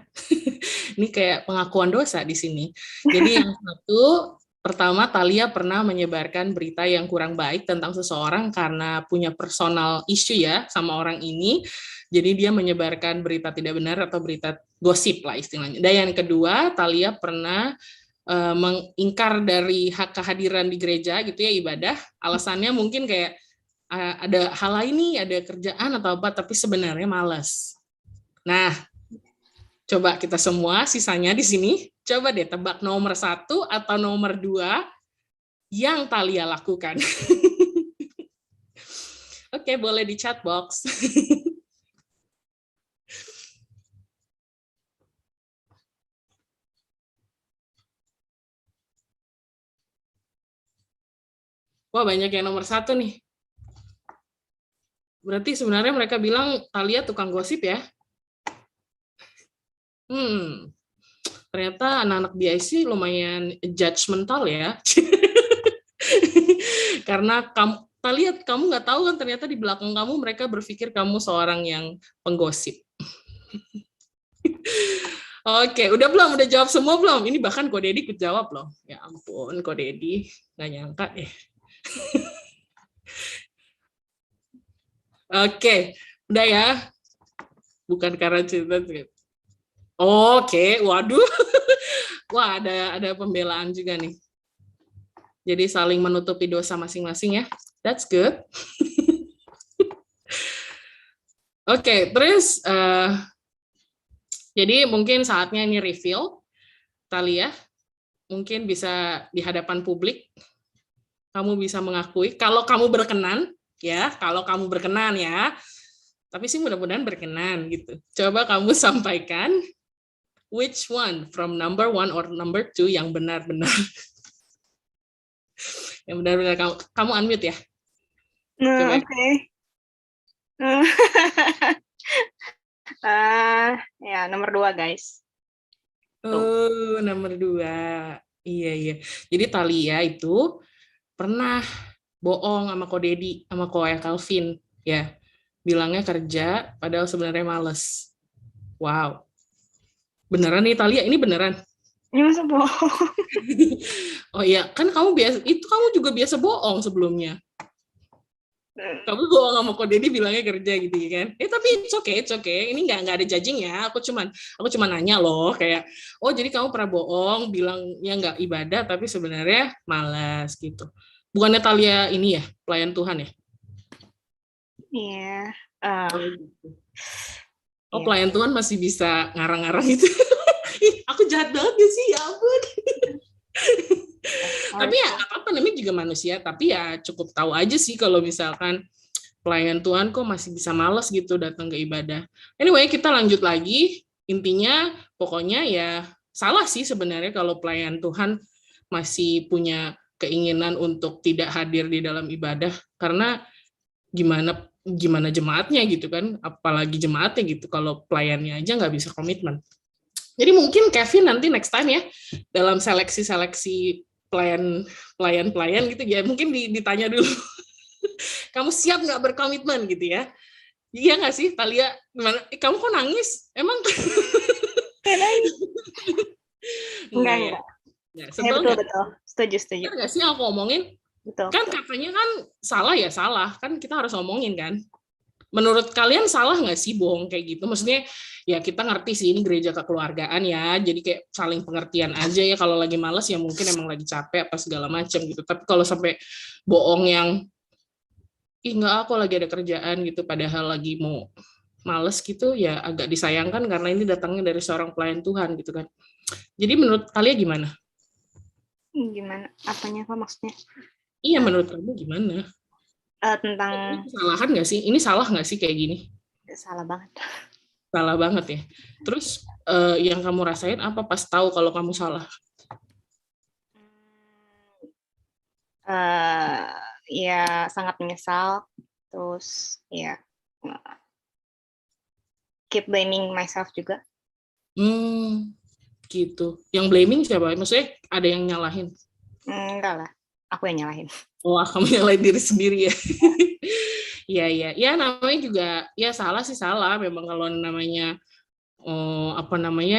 Ini kayak pengakuan dosa di sini. Jadi yang satu, pertama Thalia pernah menyebarkan berita yang kurang baik tentang seseorang karena punya personal issue ya sama orang ini. Jadi dia menyebarkan berita tidak benar atau berita gosip lah istilahnya. Dan yang kedua, Thalia pernah mengingkar dari hak kehadiran di gereja gitu ya, ibadah. Alasannya mungkin kayak ada hal lain nih, ada kerjaan atau apa, tapi sebenarnya malas. Nah, coba kita semua sisanya di sini, coba deh tebak nomor 1 atau nomor 2 yang Thalia lakukan. Oke, boleh di chat box. Wah, banyak yang nomor 1 nih. Berarti sebenarnya mereka bilang Thalia tukang gosip ya? Ternyata anak-anak BIC lumayan judgmental ya. Karena Thalia, kamu nggak tahu kan ternyata di belakang kamu mereka berpikir kamu seorang yang penggosip. Oke, udah belum? Udah jawab semua belum? Ini bahkan Ko Dedi ikut jawab loh. Ya ampun, Ko Dedi. Nggak nyangka deh. Oke, udah ya. Bukan karena cinta. Oke, waduh. Wah, ada pembelaan juga nih. Jadi saling menutupi dosa masing-masing ya. That's good. Oke, terus jadi mungkin saatnya ini reveal. Thalia, mungkin bisa di hadapan publik. Kamu bisa mengakui kalau kamu berkenan, ya. Kalau kamu berkenan ya. Tapi sih mudah-mudahan berkenan gitu. Coba kamu sampaikan which one from number 1 or number 2 yang benar-benar. Yang benar-benar kamu unmute ya. Oke. Ya, nomor 2 guys. Oh, nomor 2. Iya. Jadi Thalia itu pernah bohong sama Ko Dedi, sama Ko Calvin, ya. Bilangnya kerja, padahal sebenarnya males. Wow. Beneran nih Thalia, ini beneran? Ini masa bohong? Oh iya, kan kamu juga biasa bohong sebelumnya. Kamu bohong sama Ko Dedi bilangnya kerja gitu kan? Tapi it's okay. Ini nggak ada judging ya. Aku cuma nanya loh, kayak, oh jadi kamu pernah bohong, bilangnya nggak ibadah, tapi sebenarnya malas gitu. Bukannya Thalia ini ya, pelayan Tuhan ya? Iya. Oh, pelayan Tuhan masih bisa ngarang-ngarang gitu. Aku jahat banget gak sih? Ya ampun. Tapi ya nggak apa-apa, namanya juga manusia. Tapi ya cukup tahu aja sih kalau misalkan pelayan Tuhan kok masih bisa malas gitu datang ke ibadah. Anyway, kita lanjut lagi. Intinya pokoknya ya salah sih sebenarnya kalau pelayan Tuhan masih punya keinginan untuk tidak hadir di dalam ibadah, karena gimana jemaatnya gitu kan, apalagi jemaatnya gitu kalau pelayannya aja nggak bisa komitmen. Jadi mungkin Kevin nanti next time ya dalam seleksi pelayan gitu ya, mungkin ditanya dulu kamu siap nggak berkomitmen gitu ya. Iya nggak sih Thalia, gimana? Kamu kok nangis emang? Enggak. Ya, betul. Setuju. Benar nggak sih aku ngomongin? Betul. Kan katanya kan salah ya salah, kan kita harus ngomongin kan. Menurut kalian salah nggak sih bohong kayak gitu? Maksudnya ya kita ngerti sih ini gereja kekeluargaan ya, jadi kayak saling pengertian aja ya. Kalau lagi males ya mungkin emang lagi capek apa segala macam gitu. Tapi kalau sampai bohong yang ih nggak aku lagi ada kerjaan gitu, padahal lagi mau males gitu ya agak disayangkan karena ini datangnya dari seorang pelayan Tuhan gitu kan. Jadi menurut kalian gimana? Gimana? Apanya Kak maksudnya? Iya menurut kamu gimana? Tentang Ini kesalahan nggak sih? Ini salah nggak sih kayak gini? salah banget. Salah banget ya. Terus yang kamu rasain apa pas tahu kalau kamu salah? Ya sangat menyesal. Terus ya keep blaming myself juga. Gitu. Yang blaming siapa? Maksudnya ada yang nyalahin? Enggak lah, aku yang nyalahin. Wah, kamu nyalahin diri sendiri ya. Iya. Ya namanya juga ya salah sih salah. Memang kalau namanya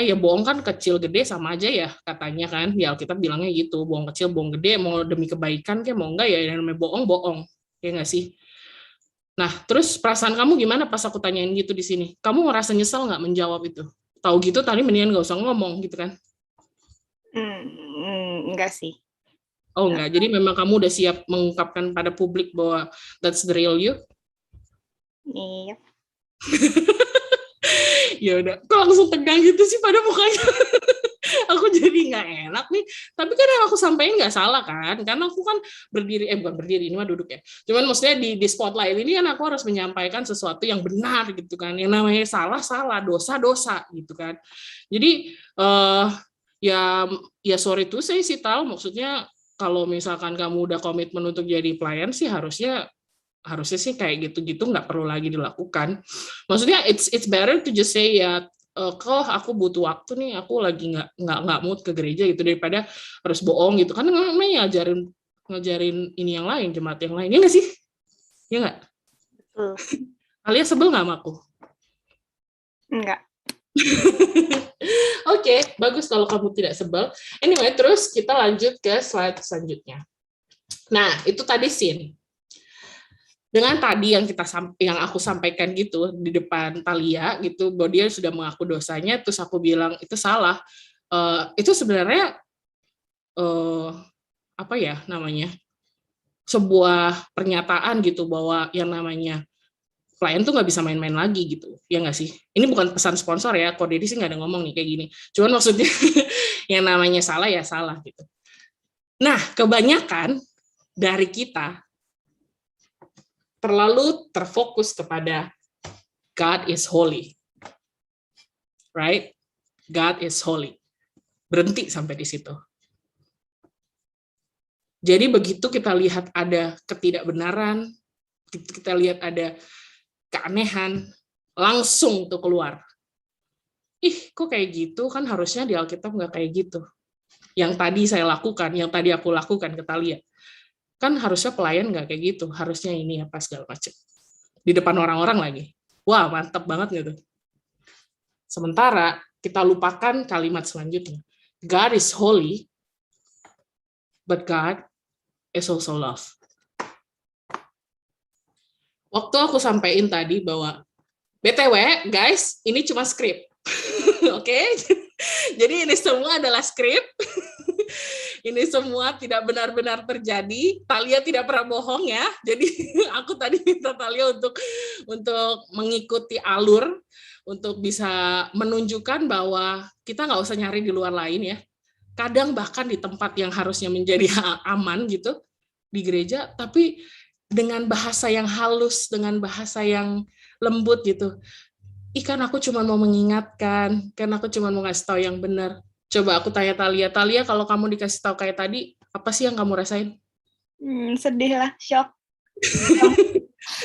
ya bohong kan kecil gede sama aja ya katanya kan. Ya Alkitab bilangnya gitu, bohong kecil bohong gede, mau demi kebaikan kayak mau enggak ya yang namanya bohong. Ya enggak sih? Nah, terus perasaan kamu gimana pas aku tanyain gitu di sini? Kamu ngerasa nyesel nggak menjawab itu? Tahu gitu tadi mendingan nggak usah ngomong gitu kan? Enggak sih. Oh enggak, jadi memang kamu udah siap mengungkapkan pada publik bahwa that's the real you? Iya. Ya udah, kok langsung tegang gitu sih pada mukanya. Aku jadi nggak enak nih. Tapi kan yang aku sampaikan nggak salah kan, karena aku kan bukan berdiri, ini mah duduk ya. Cuman maksudnya di spotlight ini kan aku harus menyampaikan sesuatu yang benar gitu kan. Yang namanya salah, dosa gitu kan. Jadi ya sorry tuh saya sih tahu maksudnya kalau misalkan kamu udah komitmen untuk jadi pelayan sih harusnya sih kayak gitu-gitu nggak perlu lagi dilakukan. Maksudnya it's better to just say ya kok aku butuh waktu nih, aku lagi nggak mood ke gereja gitu daripada harus bohong gitu kan namanya ngajarin ini yang lain, jemaat yang lain. Ya nggak sih? Ya nggak? Kalian sebel nggak sama aku? Enggak. Oke, bagus kalau kamu tidak sebel. Anyway, terus kita lanjut ke slide selanjutnya. Nah, itu tadi scene. Dengan tadi yang aku sampaikan gitu di depan Thalia gitu, bahwa dia sudah mengaku dosanya, terus aku bilang itu salah. Itu sebenarnya apa ya namanya? Sebuah pernyataan gitu bahwa yang namanya klien tuh nggak bisa main-main lagi gitu, ya nggak sih? Ini bukan pesan sponsor ya, kok Dedi sih nggak ada ngomong nih kayak gini. Cuman maksudnya yang namanya salah ya salah gitu. Nah, kebanyakan dari kita terlalu terfokus kepada God is holy, right? God is holy. Berhenti sampai di situ. Jadi begitu kita lihat ada ketidakbenaran, kita lihat ada keanehan, langsung tuh keluar. Ih, kok kayak gitu? Kan harusnya di Alkitab nggak kayak gitu. Yang tadi saya lakukan, yang tadi aku lakukan ke Thalia. Kan harusnya pelayan nggak kayak gitu. Harusnya ini apa segala macam. Di depan orang-orang lagi. Wah, mantap banget gitu. Sementara kita lupakan kalimat selanjutnya. God is holy, but God is also love. Waktu aku sampaikan tadi bahwa BTW, guys, ini cuma skrip. Oke? Jadi ini semua adalah skrip. Ini semua tidak benar-benar terjadi. Thalia tidak pernah bohong ya. Jadi aku tadi minta Thalia untuk mengikuti alur, untuk bisa menunjukkan bahwa kita nggak usah nyari di luar lain ya. Kadang bahkan di tempat yang harusnya menjadi aman gitu, di gereja, tapi dengan bahasa yang halus, dengan bahasa yang lembut gitu. Kan aku cuma mau mengingatkan, kan aku cuma mau ngasih tahu yang benar. Coba aku tanya Thalia, kalau kamu dikasih tahu kayak tadi, apa sih yang kamu rasain? Sedih lah, shock.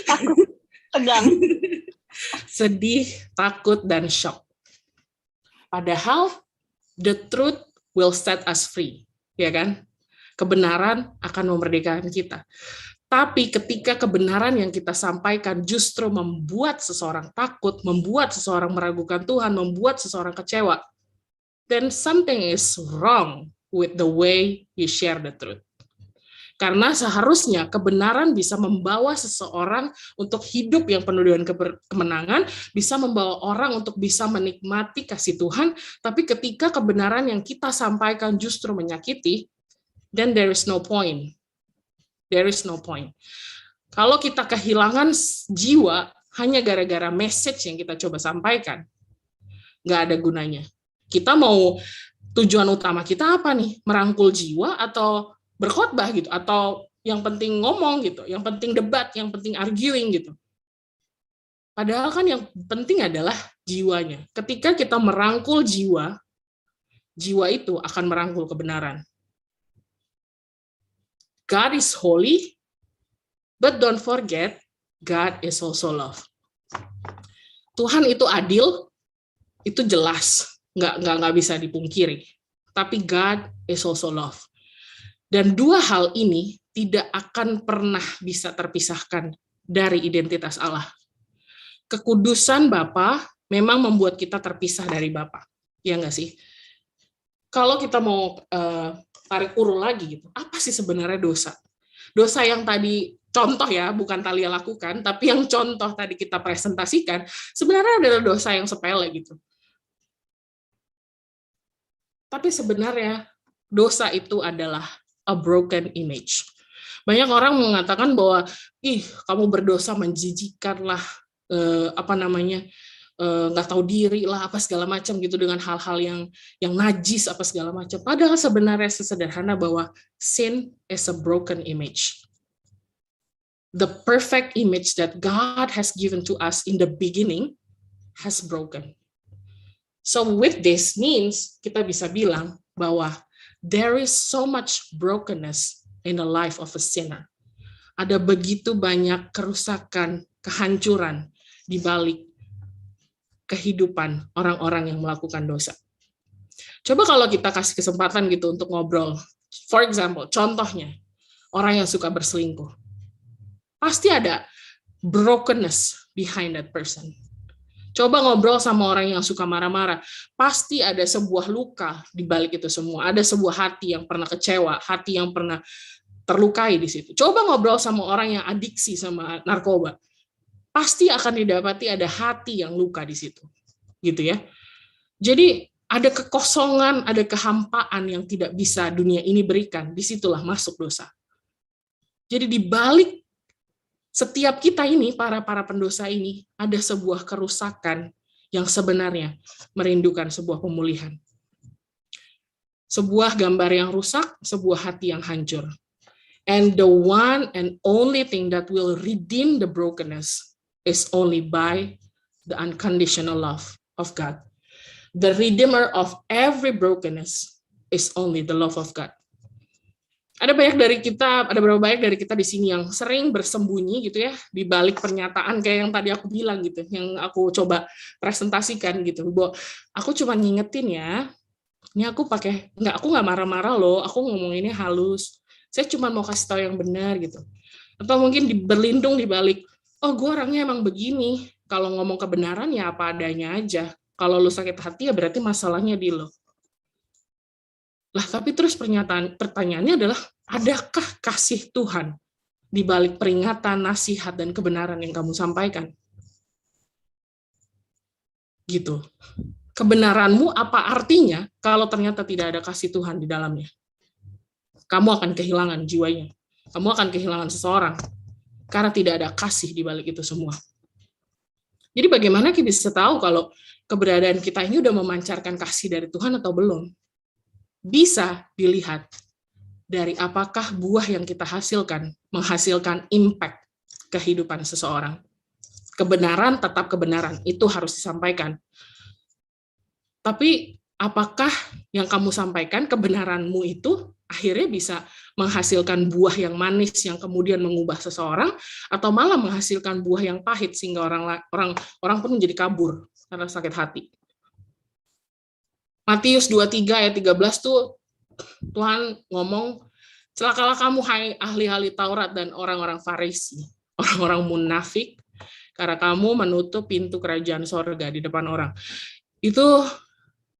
Takut, tegang. Sedih, takut, dan shock. Padahal, the truth will set us free, ya kan? Kebenaran akan memerdekakan kita. Tapi ketika kebenaran yang kita sampaikan justru membuat seseorang takut, membuat seseorang meragukan Tuhan, membuat seseorang kecewa, then something is wrong with the way you share the truth. Karena seharusnya kebenaran bisa membawa seseorang untuk hidup yang penuh dengan kemenangan, bisa membawa orang untuk bisa menikmati kasih Tuhan, tapi ketika kebenaran yang kita sampaikan justru menyakiti, then there is no point. There is no point. Kalau kita kehilangan jiwa hanya gara-gara message yang kita coba sampaikan, nggak ada gunanya. Kita mau tujuan utama kita apa nih? Merangkul jiwa atau berkhotbah gitu? Atau yang penting ngomong gitu? Yang penting debat? Yang penting arguing gitu? Padahal kan yang penting adalah jiwanya. Ketika kita merangkul jiwa, jiwa itu akan merangkul kebenaran. God is holy, but don't forget, God is also love. Tuhan itu adil, itu jelas, nggak bisa dipungkiri. Tapi God is also love. Dan dua hal ini tidak akan pernah bisa terpisahkan dari identitas Allah. Kekudusan Bapa memang membuat kita terpisah dari Bapa, ya nggak sih? Kalau kita mau tarik urut lagi gitu, apa sih sebenarnya dosa? Dosa yang tadi contoh ya, bukan Thalia lakukan, tapi yang contoh tadi kita presentasikan, sebenarnya adalah dosa yang sepele gitu. Tapi sebenarnya dosa itu adalah a broken image. Banyak orang mengatakan bahwa, kamu berdosa menjijikkan lah, nggak tahu diri lah, apa segala macam gitu, dengan hal-hal yang najis apa segala macam. Padahal sebenarnya sesederhana bahwa sin is a broken image. The perfect image that God has given to us in the beginning has broken. So with this means kita bisa bilang bahwa there is so much brokenness in the life of a sinner. Ada begitu banyak kerusakan, kehancuran di balik kehidupan orang-orang yang melakukan dosa. Coba kalau kita kasih kesempatan gitu untuk ngobrol. For example, contohnya, orang yang suka berselingkuh. Pasti ada brokenness behind that person. Coba ngobrol sama orang yang suka marah-marah. Pasti ada sebuah luka di balik itu semua. Ada sebuah hati yang pernah kecewa, hati yang pernah terlukai di situ. Coba ngobrol sama orang yang adiksi sama narkoba. Pasti akan didapati ada hati yang luka di situ. Gitu ya. Jadi ada kekosongan, ada kehampaan yang tidak bisa dunia ini berikan. Disitulah masuk dosa. Jadi di balik setiap kita ini, para pendosa ini, ada sebuah kerusakan yang sebenarnya merindukan sebuah pemulihan. Sebuah gambar yang rusak, sebuah hati yang hancur. And the one and only thing that will redeem the brokenness is only by the unconditional love of God. The redeemer of every brokenness is only the love of God. Ada beberapa banyak dari kita di sini yang sering bersembunyi gitu ya, di balik pernyataan kayak yang tadi aku bilang gitu, yang aku coba presentasikan gitu, bahwa aku cuma ngingetin ya, ini aku nggak marah-marah loh, aku ngomonginnya halus, saya cuma mau kasih tahu yang benar gitu. Atau mungkin berlindung di balik, gue orangnya emang begini, kalau ngomong kebenaran ya apa adanya aja, kalau lu sakit hati ya berarti masalahnya di lo. Lah, tapi terus pertanyaannya adalah, adakah kasih Tuhan di balik peringatan, nasihat, dan kebenaran yang kamu sampaikan? Gitu. Kebenaranmu apa artinya kalau ternyata tidak ada kasih Tuhan di dalamnya? Kamu akan kehilangan jiwanya. Kamu akan kehilangan seseorang. Karena tidak ada kasih di balik itu semua. Jadi bagaimana kita bisa tahu kalau keberadaan kita ini udah memancarkan kasih dari Tuhan atau belum? Bisa dilihat dari apakah buah yang kita hasilkan menghasilkan impact kehidupan seseorang. Kebenaran tetap kebenaran, itu harus disampaikan. Tapi apakah yang kamu sampaikan, kebenaranmu itu akhirnya bisa menghasilkan buah yang manis yang kemudian mengubah seseorang, atau malah menghasilkan buah yang pahit sehingga orang pun menjadi kabur karena sakit hati. Matius 23 ayat 13 tuh Tuhan ngomong, celakalah kamu hai ahli-ahli Taurat dan orang-orang Farisi, orang-orang munafik, karena kamu menutup pintu kerajaan sorga di depan orang. Itu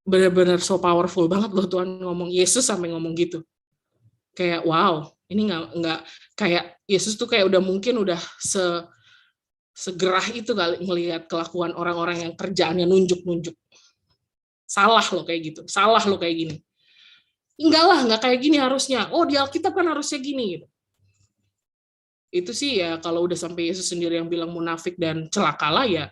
benar-benar so powerful banget loh Tuhan ngomong, Yesus sampai ngomong gitu. Kayak wow, Ini nggak kayak Yesus tuh kayak mungkin udah segerah itu kali melihat kelakuan orang-orang yang kerjaannya nunjuk-nunjuk. Salah lo kayak gitu, salah lo kayak gini. Enggak lah, nggak kayak gini harusnya. Oh, di Alkitab kan harusnya gini gitu. Itu sih ya kalau udah sampai Yesus sendiri yang bilang munafik dan celakalah ya,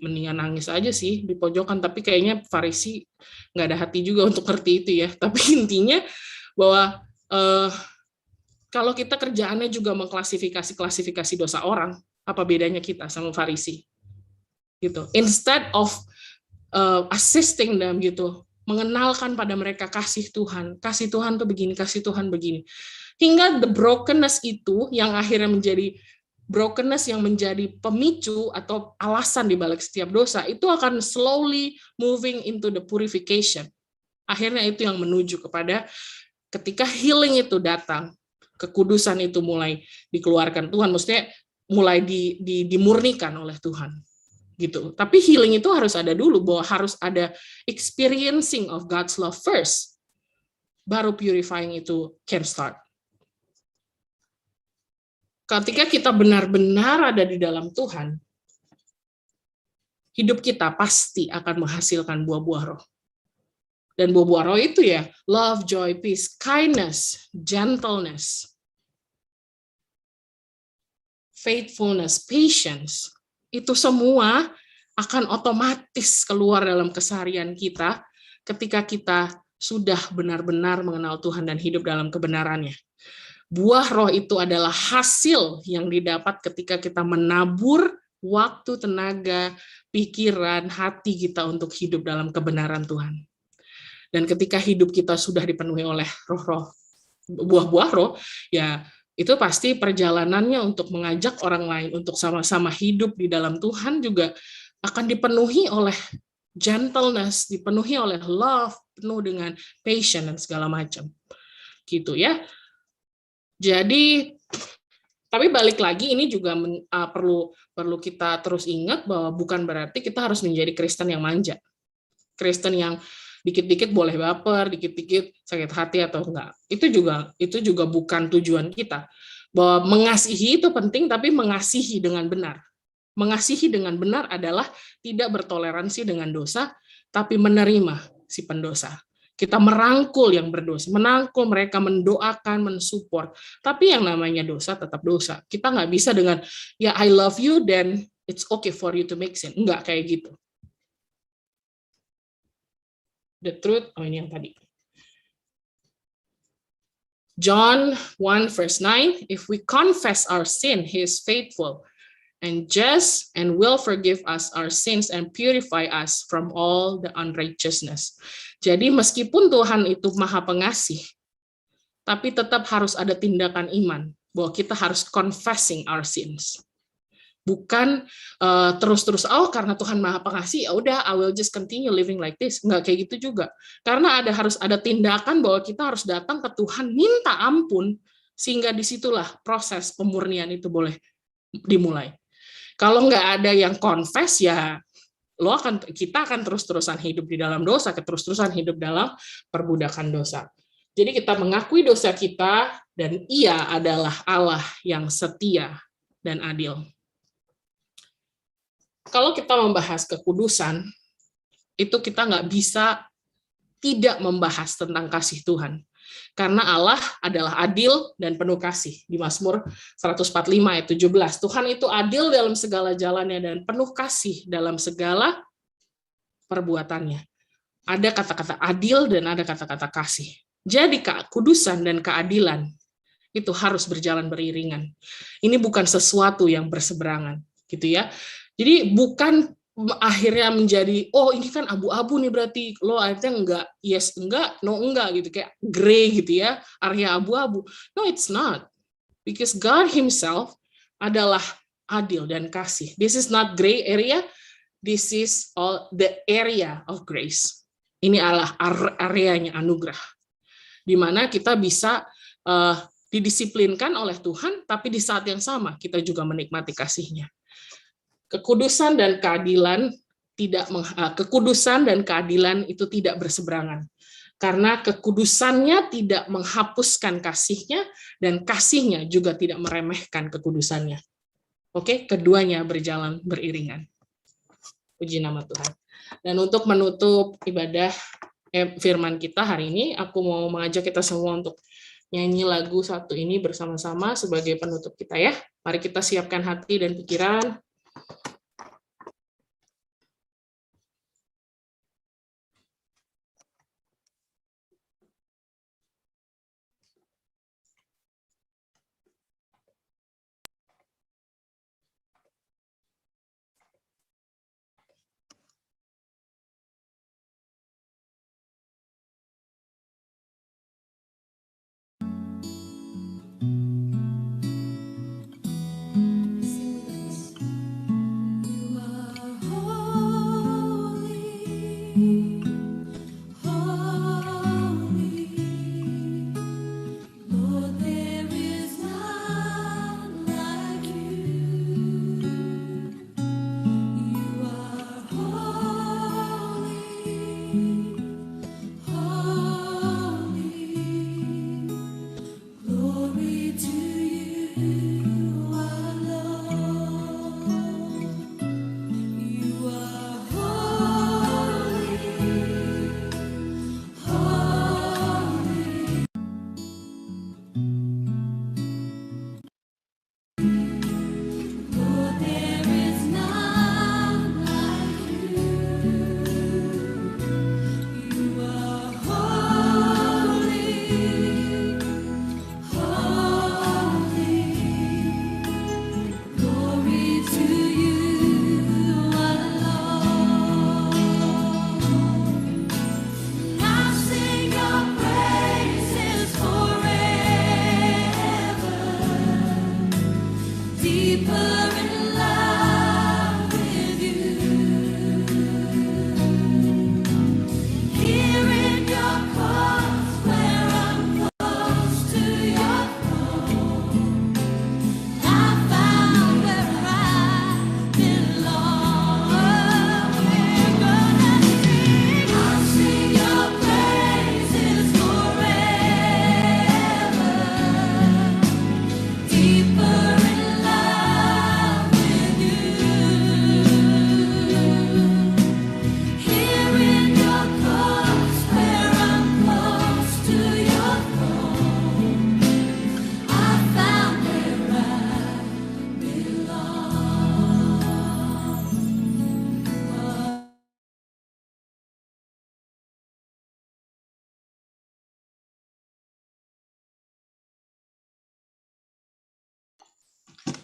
mendingan nangis aja sih di pojokan. Tapi kayaknya Farisi nggak ada hati juga untuk ngerti itu ya. Tapi intinya bahwa kalau kita kerjaannya juga mengklasifikasi dosa orang, apa bedanya kita sama Farisi? Gitu. Instead of assisting them gitu, mengenalkan pada mereka kasih Tuhan tuh begini, kasih Tuhan begini. Hingga the brokenness itu yang akhirnya menjadi brokenness yang menjadi pemicu atau alasan di balik setiap dosa, itu akan slowly moving into the purification. Akhirnya itu yang menuju kepada ketika healing itu datang, kekudusan itu mulai dikeluarkan Tuhan, maksudnya mulai dimurnikan oleh Tuhan. Gitu. Tapi healing itu harus ada dulu, bahwa harus ada experiencing of God's love first. Baru purifying itu can start. Ketika kita benar-benar ada di dalam Tuhan, hidup kita pasti akan menghasilkan buah-buah roh. Dan buah-buah roh itu ya, love, joy, peace, kindness, gentleness, faithfulness, patience. Itu semua akan otomatis keluar dalam keseharian kita ketika kita sudah benar-benar mengenal Tuhan dan hidup dalam kebenarannya. Buah roh itu adalah hasil yang didapat ketika kita menabur waktu, tenaga, pikiran, hati kita untuk hidup dalam kebenaran Tuhan. Dan ketika hidup kita sudah dipenuhi oleh roh-roh, buah-buah roh, ya itu pasti perjalanannya untuk mengajak orang lain untuk sama-sama hidup di dalam Tuhan juga akan dipenuhi oleh gentleness, dipenuhi oleh love, penuh dengan patience dan segala macam. Gitu ya. Jadi, tapi balik lagi ini juga perlu kita terus ingat bahwa bukan berarti kita harus menjadi Kristen yang manja. Kristen yang dikit-dikit boleh baper, dikit-dikit sakit hati atau enggak. Itu juga bukan tujuan kita. Bahwa mengasihi itu penting, tapi mengasihi dengan benar. Mengasihi dengan benar adalah tidak bertoleransi dengan dosa, tapi menerima si pendosa. Kita merangkul yang berdosa, menangkul mereka, mendoakan, mensupport. Tapi yang namanya dosa tetap dosa. Kita nggak bisa dengan, ya I love you, then it's okay for you to make sin. Enggak kayak gitu. The truth, ini yang tadi. John 1 verse 9, if we confess our sin, he is faithful and just and will forgive us our sins and purify us from all the unrighteousness. Jadi meskipun Tuhan itu Maha Pengasih, tapi tetap harus ada tindakan iman bahwa kita harus confessing our sins. Bukan terus-terus, karena Tuhan Maha Pengasih, ya udah, I will just continue living like this. Nggak kayak gitu juga. Karena harus ada tindakan bahwa kita harus datang ke Tuhan, minta ampun, sehingga disitulah proses pemurnian itu boleh dimulai. Kalau nggak ada yang confess, ya kita akan terus-terusan hidup di dalam dosa, terus-terusan hidup dalam perbudakan dosa. Jadi kita mengakui dosa kita, dan Ia adalah Allah yang setia dan adil. Kalau kita membahas kekudusan, itu kita nggak bisa tidak membahas tentang kasih Tuhan. Karena Allah adalah adil dan penuh kasih. Di Mazmur 145 ayat 17, Tuhan itu adil dalam segala jalannya dan penuh kasih dalam segala perbuatannya. Ada kata-kata adil dan ada kata-kata kasih. Jadi kekudusan dan keadilan itu harus berjalan beriringan. Ini bukan sesuatu yang berseberangan, gitu ya. Jadi bukan akhirnya menjadi, ini kan abu-abu nih berarti, lo akhirnya enggak, yes enggak, no enggak, gitu, kayak gray gitu ya, area abu-abu. No, it's not. Because God Himself adalah adil dan kasih. This is not gray area, this is all the area of grace. Ini adalah areanya anugerah, di mana kita bisa didisiplinkan oleh Tuhan, tapi di saat yang sama kita juga menikmati kasih-Nya. Kekudusan dan keadilan itu tidak berseberangan. Karena kekudusannya tidak menghapuskan kasihnya, dan kasihnya juga tidak meremehkan kekudusannya. Oke, keduanya berjalan beriringan. Puji nama Tuhan. Dan untuk menutup ibadah firman kita hari ini, aku mau mengajak kita semua untuk nyanyi lagu satu ini bersama-sama sebagai penutup kita ya. Mari kita siapkan hati dan pikiran.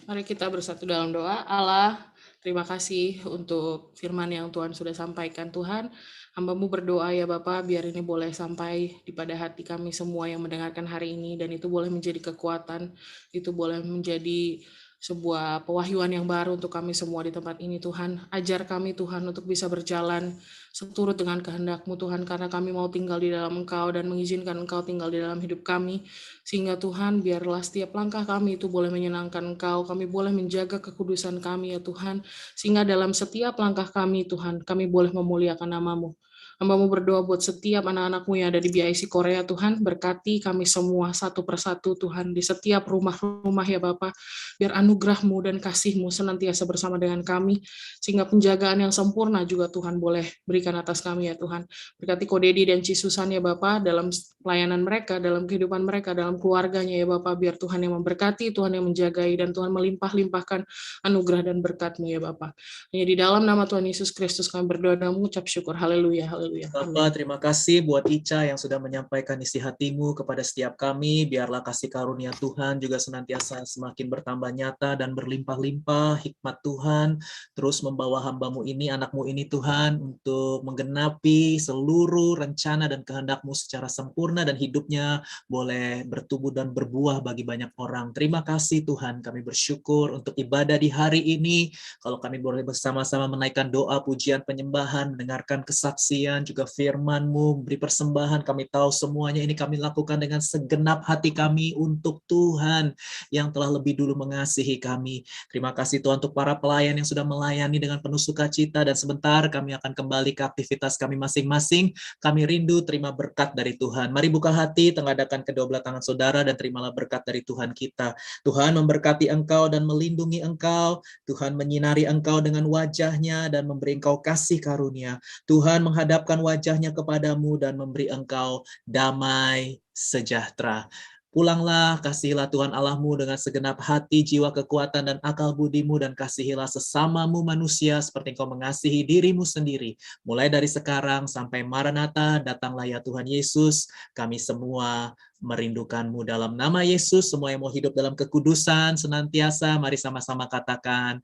Mari kita bersatu dalam doa. Allah, terima kasih untuk firman yang Tuhan sudah sampaikan. Tuhan, hamba-Mu berdoa ya Bapa, biar ini boleh sampai di pada hati kami semua yang mendengarkan hari ini, dan itu boleh menjadi kekuatan, itu boleh menjadi sebuah pewahyuan yang baru untuk kami semua di tempat ini. Tuhan, ajar kami Tuhan untuk bisa berjalan seturut dengan kehendak-Mu Tuhan, karena kami mau tinggal di dalam Engkau dan mengizinkan Engkau tinggal di dalam hidup kami. Sehingga Tuhan, biarlah setiap langkah kami itu boleh menyenangkan Engkau, kami boleh menjaga kekudusan kami ya Tuhan, sehingga dalam setiap langkah kami Tuhan, kami boleh memuliakan nama-Mu. Hamba-Mu berdoa buat setiap anak-anak-Mu yang ada di BIC Korea Tuhan, berkati kami semua satu persatu Tuhan, di setiap rumah-rumah ya Bapa, biar anugerah-Mu dan kasih-Mu senantiasa bersama dengan kami, sehingga penjagaan yang sempurna juga Tuhan boleh berikan atas kami ya Tuhan. Berkati Ko Dedi dan Ci Susan ya Bapa, dalam pelayanan mereka, dalam kehidupan mereka, dalam keluarganya ya Bapa, biar Tuhan yang memberkati, Tuhan yang menjagai, dan Tuhan melimpah-limpahkan anugerah dan berkat-Mu ya Bapa. Hanya di dalam nama Tuhan Yesus Kristus kami berdoa dan mengucap syukur. Haleluya, haleluya. Bapak, terima kasih buat Ica yang sudah menyampaikan isi hati-Mu kepada setiap kami. Biarlah kasih karunia Tuhan juga senantiasa semakin bertambah nyata dan berlimpah-limpah hikmat Tuhan. Terus membawa hamba-Mu ini, anak-Mu ini Tuhan, untuk menggenapi seluruh rencana dan kehendak-Mu secara sempurna, dan hidupnya boleh bertumbuh dan berbuah bagi banyak orang. Terima kasih Tuhan, kami bersyukur untuk ibadah di hari ini. Kalau kami boleh bersama-sama menaikkan doa, pujian, penyembahan, mendengarkan kesaksian, pujian, juga firman-Mu, beri persembahan. Kami tahu semuanya ini kami lakukan dengan segenap hati kami untuk Tuhan yang telah lebih dulu mengasihi kami. Terima kasih Tuhan untuk para pelayan yang sudah melayani dengan penuh sukacita, dan sebentar kami akan kembali ke aktivitas kami masing-masing. Kami rindu terima berkat dari Tuhan. Mari buka hati, tengadahkan kedua belah tangan saudara, dan terimalah berkat dari Tuhan kita. Tuhan memberkati engkau dan melindungi engkau. Tuhan menyinari engkau dengan wajah-Nya dan memberi engkau kasih karunia. Tuhan menghadapkan wajah-Nya kepadamu dan memberi engkau damai sejahtera. Pulanglah, kasihilah Tuhan Allahmu dengan segenap hati, jiwa, kekuatan, dan akal budimu, dan kasihilah sesamamu manusia seperti engkau mengasihi dirimu sendiri. Mulai dari sekarang sampai Maranatha, datanglah ya Tuhan Yesus. Kami semua merindukan-Mu. Dalam nama Yesus, semua yang mau hidup dalam kekudusan senantiasa, mari sama-sama katakan,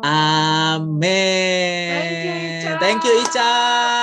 Amin. Thank you, Ica.